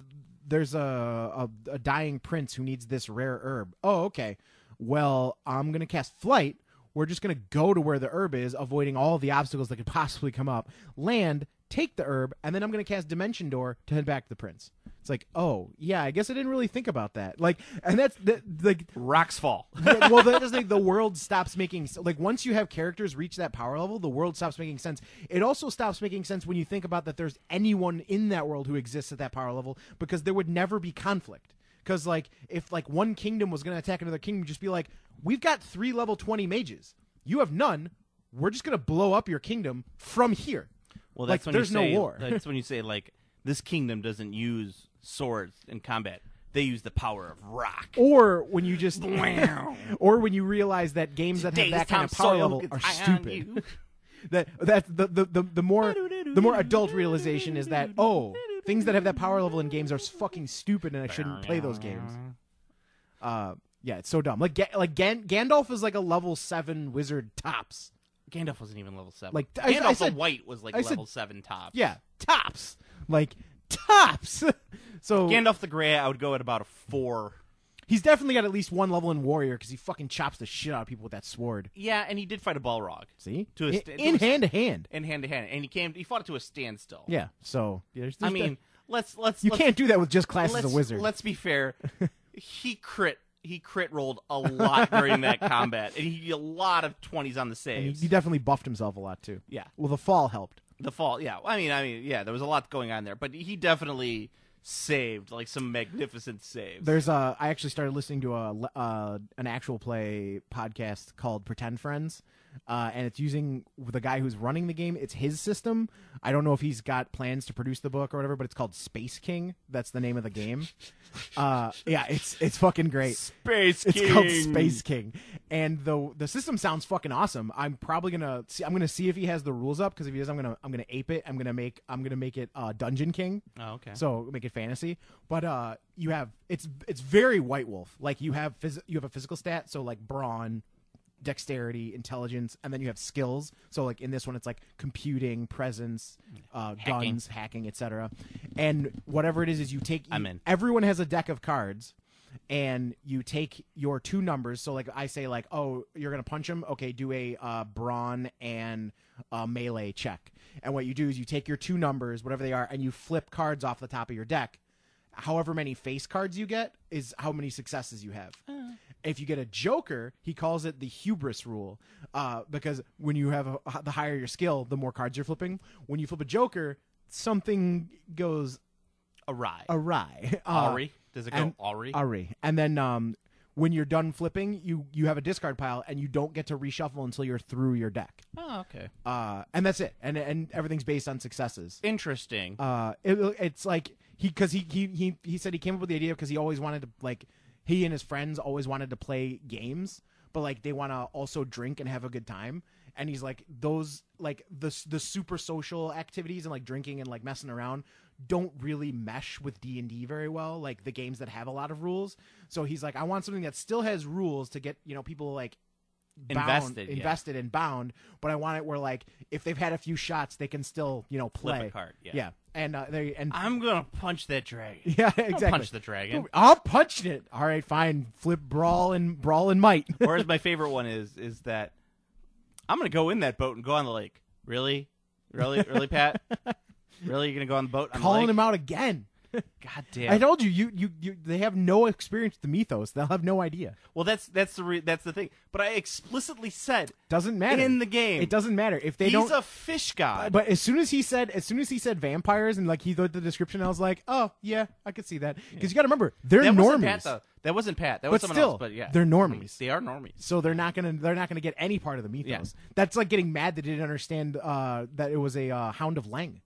C: there's a dying prince who needs this rare herb. Oh, okay. Well, I'm gonna cast flight. We're just gonna go to where the herb is, avoiding all of the obstacles that could possibly come up. Land, take the herb, and then I'm gonna cast Dimension Door to head back to the prince. It's like, oh yeah, I guess I didn't really think about that. Like, and that's like
B: Rocks fall.
C: well, that is like the world stops making like once you have characters reach that power level, the world stops making sense. It also stops making sense when you think about that there's anyone in that world who exists at that power level, because there would never be conflict. Because like if like one kingdom was going to attack another kingdom, just be like, we've got 3 level 20 mages, you have none. We're just going to blow up your kingdom from here.
B: Well, that's
C: like
B: when
C: there's
B: you say,
C: no war.
B: That's when you say like this kingdom doesn't use swords in combat. They use the power of rock.
C: Or when you just, or when you realize that games that have
B: Today's
C: that kind
B: Tom
C: of power
B: Sawyer
C: level
B: gets
C: are
B: high on
C: stupid.
B: you.
C: That's the more adult realization is that, oh, things that have that power level in games are fucking stupid and I shouldn't play those games. Yeah, it's so dumb. Like Gandalf is like a level 7 wizard tops.
B: Gandalf wasn't even level 7.
C: Like
B: Gandalf
C: I said,
B: the White was like
C: I said-
B: level 7 tops.
C: yeah, tops. Like tops. So
B: Gandalf the Grey, I would go at about a 4.
C: he's definitely got at least 1 level in warrior because he fucking chops the shit out of people with that sword.
B: Yeah, and he did fight a Balrog.
C: See,
B: To a
C: in,
B: sta-
C: in
B: to a-
C: hand to hand.
B: And hand to hand, and he fought it to a standstill.
C: Yeah. So there's
B: I mean, let's
C: you can't do that with just class as a wizard.
B: Let's be fair. He crit rolled a lot during that combat, and he did a lot of 20s on the
C: And
B: saves.
C: he definitely buffed himself a lot too.
B: Yeah.
C: Well, the fall helped.
B: The fall, yeah. I mean, yeah. There was a lot going on there, but he definitely saved like some magnificent saves.
C: There's I actually started listening to an actual play podcast called Pretend Friends, and it's using the guy who's running the game. It's his system. I don't know if he's got plans to produce the book or whatever, but it's called Space King. That's the name of the game. Yeah, it's fucking great.
B: Space
C: It's
B: King.
C: called Space King, and the system sounds fucking awesome. I'm probably gonna see. I'm gonna see if he has the rules up, because if he does, I'm gonna ape it. I'm gonna make it Dungeon King.
B: Oh, okay.
C: So make it fantasy, but you have it's very White Wolf. Like you have a physical stat, so like brawn, dexterity, intelligence, and then you have skills. So like in this one, it's like computing, presence, guns, hacking, etc. And whatever it is you take.
B: I'm in.
C: Everyone has a deck of cards, and you take your 2 numbers. So like I say, like, oh, you're gonna punch him. Okay, do a brawn and melee check. And what you do is you take your 2 numbers, whatever they are, and you flip cards off the top of your deck. However many face cards you get is how many successes you have. If you get a joker, he calls it the hubris rule, because when you have the higher your skill, the more cards you're flipping. When you flip a joker, something goes
B: awry.
C: Awry.
B: Does it go awry?
C: Awry. And then when you're done flipping, you have a discard pile, and you don't get to reshuffle until you're through your deck.
B: Oh, okay.
C: And that's it. And everything's based on successes.
B: Interesting.
C: It's like he said he came up with the idea because he always wanted to, like, he and his friends always wanted to play games, but like they want to also drink and have a good time. And he's like, those like the super social activities and like drinking and like messing around don't really mesh with D&D very well, like the games that have a lot of rules. So he's like, I want something that still has rules to get, people like invested and bound, but I want it where like if they've had a few shots, they can still play.
B: Flip a card. Yeah.
C: And
B: I'm gonna punch that dragon.
C: yeah, exactly.
B: Punch the dragon.
C: I'm punching it. All right, fine. Flip, brawl and might.
B: Whereas my favorite one is that I'm gonna go in that boat and go on the lake. Really, Pat? Really, you're gonna go on the boat? On
C: Calling
B: the lake?
C: him out again.
B: God damn!
C: I told you, they have no experience with the mythos. They'll have no idea.
B: Well, that's the thing. But I explicitly said
C: Doesn't matter
B: in the game.
C: It doesn't matter if they
B: He's
C: don't.
B: a fish god.
C: But as soon as he said vampires and like he wrote the description, I was like, oh yeah, I could see that, because you got to remember they're
B: that
C: normies.
B: wasn't Pat, though. That wasn't Pat. That was
C: But
B: someone
C: still,
B: else. But yeah,
C: they're normies.
B: They are normies.
C: So they're not gonna get any part of the mythos.
B: Yeah.
C: That's like getting mad that they didn't understand that it was a Hound of Lang.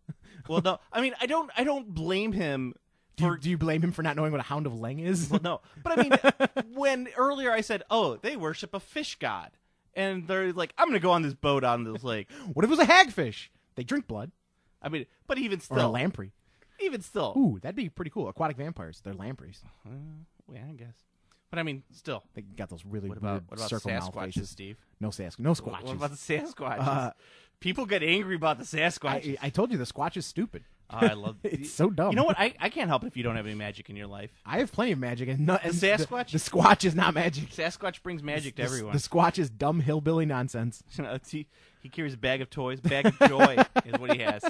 B: Well, no, I mean, I don't blame him
C: Do you blame him for not knowing what a Hound of Leng is?
B: Well, no, but I mean, when earlier I said, "Oh, they worship a fish god," and they're like, "I'm going to go on this boat on this lake."
C: What if it was a hagfish? They drink blood.
B: I mean, but even
C: Or
B: still,
C: a lamprey.
B: even still,
C: Ooh, that'd be pretty cool. Aquatic vampires. They're lampreys.
B: yeah, I guess. But I mean, still,
C: They got those really
B: what
C: weird
B: about
C: circle mouth
B: Sasquatches,
C: faces.
B: Steve?
C: No Sasquatch. No Squatches.
B: What about the Sasquatches? People get angry about the Sasquatches.
C: I told you the Squatch is stupid.
B: Oh, I love
C: It's so dumb.
B: You know what? I can't help it if you don't have any magic in your life.
C: I have plenty of magic, and, and
B: Sasquatch?
C: The Squatch is not magic.
B: Sasquatch brings magic to everyone.
C: The Squatch is dumb hillbilly nonsense.
B: He carries a bag of toys, bag of joy is what he has.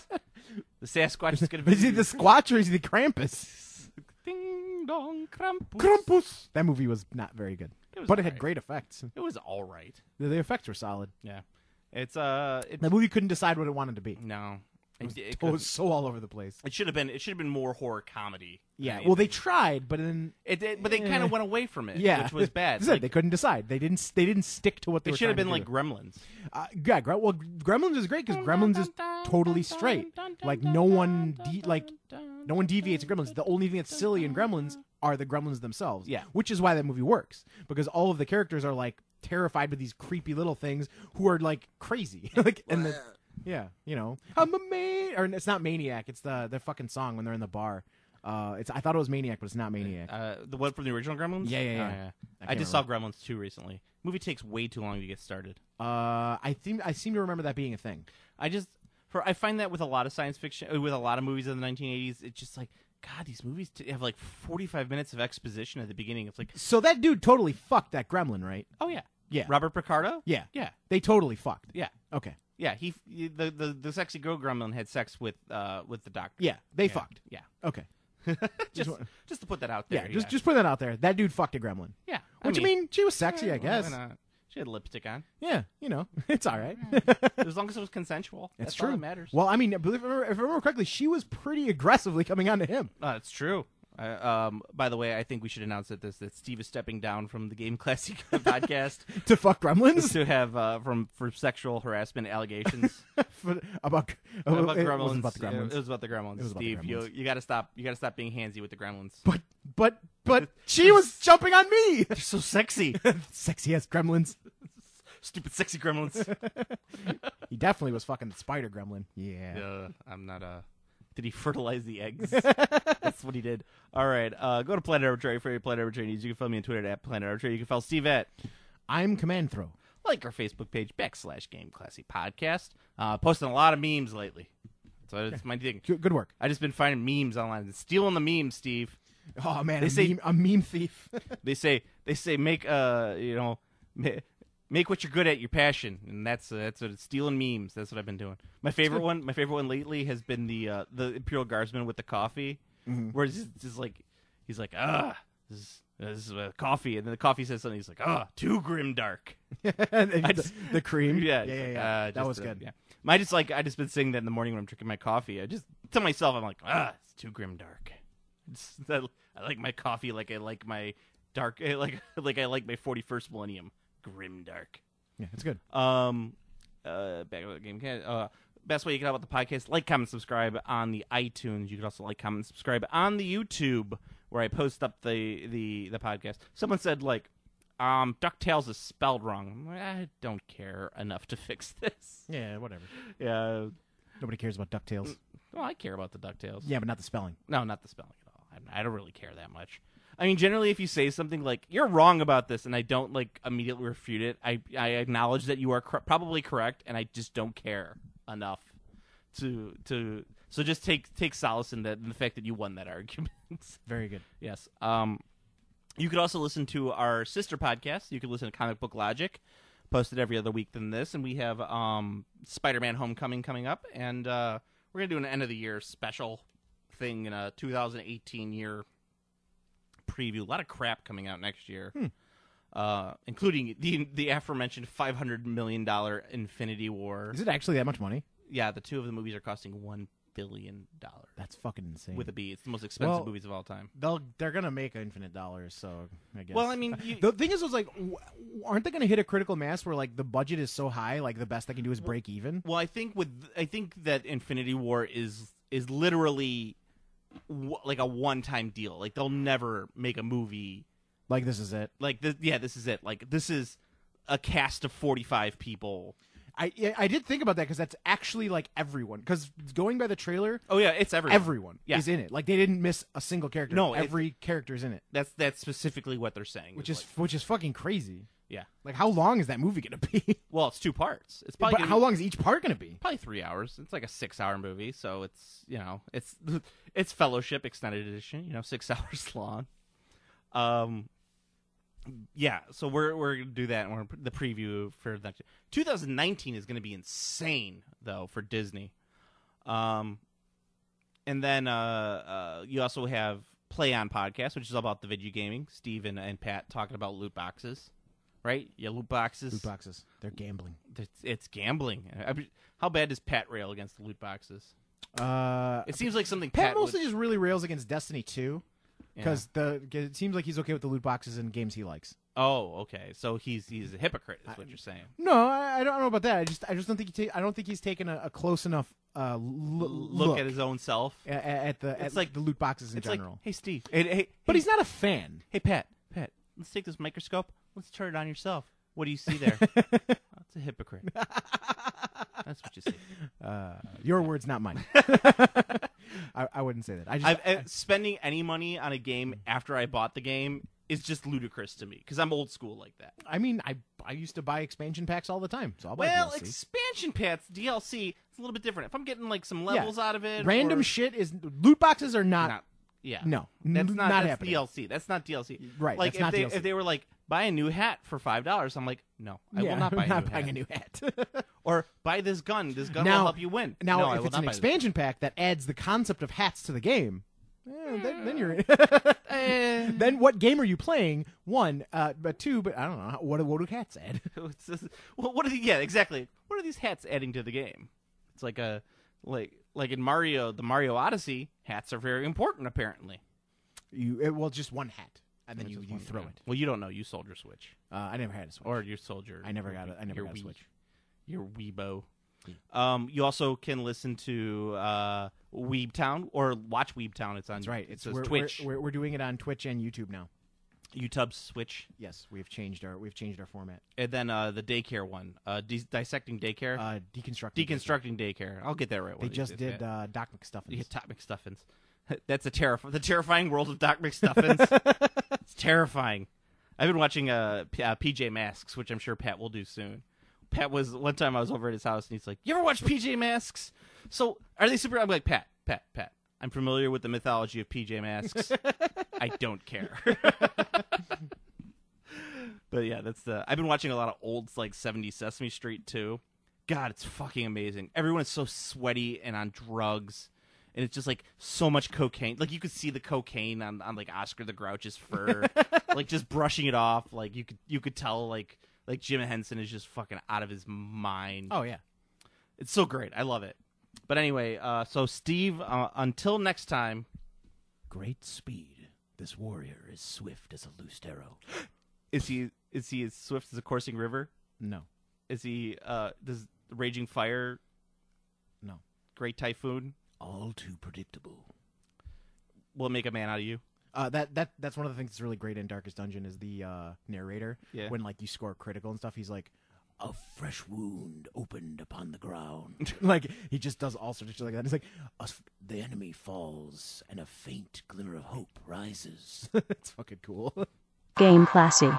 B: The Sasquatch is going to
C: Is he the Squatch or is he the Krampus?
B: Ding dong, Krampus.
C: Krampus. That movie was not very good,
B: was
C: but it had
B: alright.
C: great effects.
B: It was all right.
C: The effects were solid.
B: Yeah, it's
C: The movie couldn't decide what it wanted to be.
B: no,
C: It was so all over the place.
B: it should have been more horror comedy.
C: Yeah,
B: than
C: well, they
B: anything.
C: tried, but then
B: but they kind of went away from it.
C: yeah,
B: which was bad.
C: They said they couldn't decide. They didn't stick to what they
B: It
C: were
B: should have
C: trying
B: been
C: to
B: like
C: do.
B: Gremlins.
C: Yeah, well, Gremlins is great because Gremlins is totally straight. Like no one deviates in Gremlins. The only thing that's silly in Gremlins are the Gremlins themselves.
B: Yeah.
C: Which is why that movie works, because all of the characters are like terrified with these creepy little things who are like crazy. Like and yeah, I'm a man, or it's not Maniac. It's the fucking song when they're in the bar. I thought it was Maniac, but it's not Maniac.
B: The one from the original Gremlins.
C: Yeah.
B: Oh, yeah. I just saw Gremlins 2 recently. Movie takes way too long to get started.
C: I seem to remember that being a thing.
B: I find that with a lot of science fiction, with a lot of movies in the 1980s, it's just like, God, these movies have like 45 minutes of exposition at the beginning. It's like,
C: So that dude totally fucked that gremlin, right?
B: oh yeah,
C: Yeah.
B: Robert Picardo.
C: Yeah.
B: yeah,
C: They totally fucked.
B: yeah,
C: Okay.
B: yeah. The sexy girl gremlin had sex with the doctor.
C: Yeah, they fucked.
B: Yeah,
C: Okay.
B: just to put that out there.
C: Yeah, just put that out there. That dude fucked a gremlin.
B: yeah.
C: Which I mean, she was sexy, I guess.
B: why not? She had lipstick on.
C: Yeah, it's all right.
B: As long as it was consensual.
C: That's
B: That's
C: true.
B: all that matters.
C: Well, I mean, if I remember correctly, she was pretty aggressively coming on to him.
B: That's true. By the way, I think we should announce that Steve is stepping down from the Game Classic podcast
C: To fuck gremlins?
B: to have for sexual harassment allegations
C: about
B: about
C: it
B: gremlins.
C: wasn't about the gremlins.
B: It was about the gremlins.
C: It was about the
B: Steve,
C: gremlins.
B: you got to stop. You got to stop being handsy with the gremlins.
C: But she was jumping on me.
B: They're so sexy.
C: Sexy ass gremlins.
B: Stupid sexy gremlins.
C: He definitely was fucking the spider gremlin. Yeah.
B: I'm not Did he fertilize the eggs? That's what he did. All right. Go to Planet Arbitrary for your Planet Arbitrary news. You can follow me on Twitter at Planet Arbitrary. You can follow Steve at
C: I'm Command Throw.
B: like our Facebook page /Game Classic Podcast. Posting a lot of memes lately. So that's my thing.
C: Good work.
B: I just been finding memes online. Stealing the memes, Steve.
C: Oh man,
B: They say-
C: a meme thief.
B: They say make make what you're good at your passion, and that's what it's stealing memes. That's what I've been doing. My favorite one lately has been the Imperial Guardsman with the coffee, where it's just like he's like this is coffee, and then the coffee says something. He's like too grim dark.
C: The cream.
B: Yeah.
C: That was good.
B: Yeah. I just been saying that in the morning when I'm drinking my coffee. I just to myself, I'm like it's too grim dark. I like my coffee like I like my dark like I like my 41st millennium. Grim dark.
C: Yeah, it's good.
B: Back to the game. Best way you can help out the podcast: like, comment, subscribe on the iTunes. You can also like, comment, subscribe on the YouTube where I post up the podcast. Someone said DuckTales is spelled wrong. I don't care enough to fix this.
C: Yeah, whatever.
B: Yeah.
C: Nobody cares about DuckTales.
B: Well, I care about the DuckTales.
C: Yeah, but not the spelling.
B: No, not the spelling at all. I don't really care that much. I mean, generally, if you say something like, you're wrong about this, and I don't, immediately refute it, I acknowledge that you are probably correct, and I just don't care enough to so just take solace in the fact that you won that argument.
C: Very good.
B: Yes. You could also listen to our sister podcast. You could listen to Comic Book Logic, posted every other week than this, and we have Spider-Man Homecoming coming up, and we're going to do an end-of-the-year special thing in a 2018 year preview. A lot of crap coming out next year, including the aforementioned $500 million Infinity War.
C: Is it actually that much money?
B: Yeah, the two of the movies are costing $1 billion.
C: That's fucking insane.
B: With a B. It's the most expensive movies of all time.
C: They're gonna make infinite dollars, so I guess.
B: Well, I mean,
C: the thing is, aren't they gonna hit a critical mass where the budget is so high, the best they can do is break even?
B: Well, I think that Infinity War is literally like a one-time deal. Like they'll never make a movie
C: Like this is it.
B: like this. Yeah, this is it. Like this is a cast of 45 people.
C: I did think about that because that's actually like everyone. Because going by the trailer,
B: Oh yeah, it's
C: everyone
B: Yeah.
C: is in it. Like they didn't miss a single character.
B: No,
C: every character is in it,
B: That's specifically what they're saying.
C: which
B: is
C: is fucking crazy.
B: yeah.
C: Like how long is that movie gonna be?
B: Well, it's 2 parts. It's probably
C: But
B: gonna
C: how
B: be
C: long is each part gonna be?
B: probably 3 hours. It's like a 6-hour movie, so it's it's Fellowship Extended Edition. 6 hours long. Yeah, so we're gonna do that, and we're gonna put the preview for that. 2019 is gonna be insane though for Disney. And then you also have Play On Podcast, which is all about the video gaming. Steve and Pat talking about loot boxes, right? Yeah, loot boxes.
C: Loot boxes. They're gambling.
B: It's gambling. How bad does Pat rail against the loot boxes? It seems like something
C: Pat
B: Pat
C: mostly
B: would,
C: just really rails against Destiny 2 because it seems like he's okay with the loot boxes in games he likes.
B: Oh, okay. So he's a hypocrite, is what you're saying.
C: No, I don't know about that. I just don't think I don't think he's taken a close enough
B: Look at his own self.
C: at
B: like
C: the loot boxes in
B: It's
C: general.
B: like, hey Steve, hey,
C: But he's not a fan.
B: Hey Pat, let's take this microscope. Let's turn it on yourself. What do you see there? That's a hypocrite. That's what you see.
C: Your words, not mine. I wouldn't say that.
B: Spending any money on a game after I bought the game is just ludicrous to me because I'm old school like that.
C: I mean, I used to buy expansion packs all the time, so I'll buy
B: Well,
C: DLC.
B: expansion packs, DLC, it's a little bit different. If I'm getting like some levels out of it,
C: Random
B: or
C: shit is loot boxes are not.
B: Yeah,
C: No,
B: that's
C: not
B: that's
C: happening.
B: DLC. That's not DLC.
C: Right,
B: Like
C: that's not DLC.
B: if they were like buy a new hat for $5, I'm like, no, I will not buy
C: I'm not
B: a
C: buying
B: new
C: a
B: hat.
C: new hat.
B: or buy this gun. This gun
C: Now-
B: will help you win.
C: Now,
B: no, I
C: if
B: will
C: it's
B: not
C: an
B: buy this.
C: expansion pack that adds the concept of hats to the game, then you're. Then what game are you playing? One, but two, but I don't know. What do hats add?
B: It's just- what are yeah, exactly. What are these hats adding to the game? It's like like in Mario, the Mario Odyssey, hats are very important apparently.
C: Just one hat, and then you throw it.
B: Well, you don't know. You sold your Switch,
C: I never had a Switch.
B: or you sold your.
C: I never got it. I never
B: your
C: got a
B: Wii-
C: Switch.
B: Your Weebo. You also can listen to Weebtown or watch Weebtown. It's on.
C: That's right.
B: It says
C: We're,
B: Twitch.
C: We're doing it on Twitch and YouTube now.
B: YouTube Switch,
C: Yes, we've changed our format.
B: and then the daycare one, dissecting daycare,
C: Deconstructing.
B: daycare. I'll get that right.
C: They just did Doc McStuffins.
B: Yeah, Doc McStuffins. That's the terrifying world of Doc McStuffins. It's terrifying. I've been watching PJ Masks, which I'm sure Pat will do soon. Pat was one time I was over at his house and he's like, "You ever watch PJ Masks? So are they super?" I'm like, Pat. I'm familiar with the mythology of PJ Masks. I don't care. But yeah, I've been watching a lot of old like 70s Sesame Street too. God, it's fucking amazing. Everyone is so sweaty and on drugs. And it's just like so much cocaine. Like you could see the cocaine on like Oscar the Grouch's fur, like just brushing it off. Like you could tell like Jim Henson is just fucking out of his mind.
C: Oh yeah,
B: It's so great. I love it. But anyway, so Steve, until next time.
C: great speed. This warrior is swift as a loosed arrow.
B: Is he as swift as a coursing river?
C: No,
B: Is he does raging fire?
C: no,
B: Great typhoon?
C: all too predictable.
B: Will it make a man out of you?
C: That's one of the things that's really great in Darkest Dungeon is the narrator.
B: Yeah.
C: When like you score critical and stuff, he's like, a fresh wound opened upon the ground. Like he just does all sorts of shit like that. He's like, the enemy falls and a faint glimmer of hope rises. It's fucking cool.
A: Game Classy.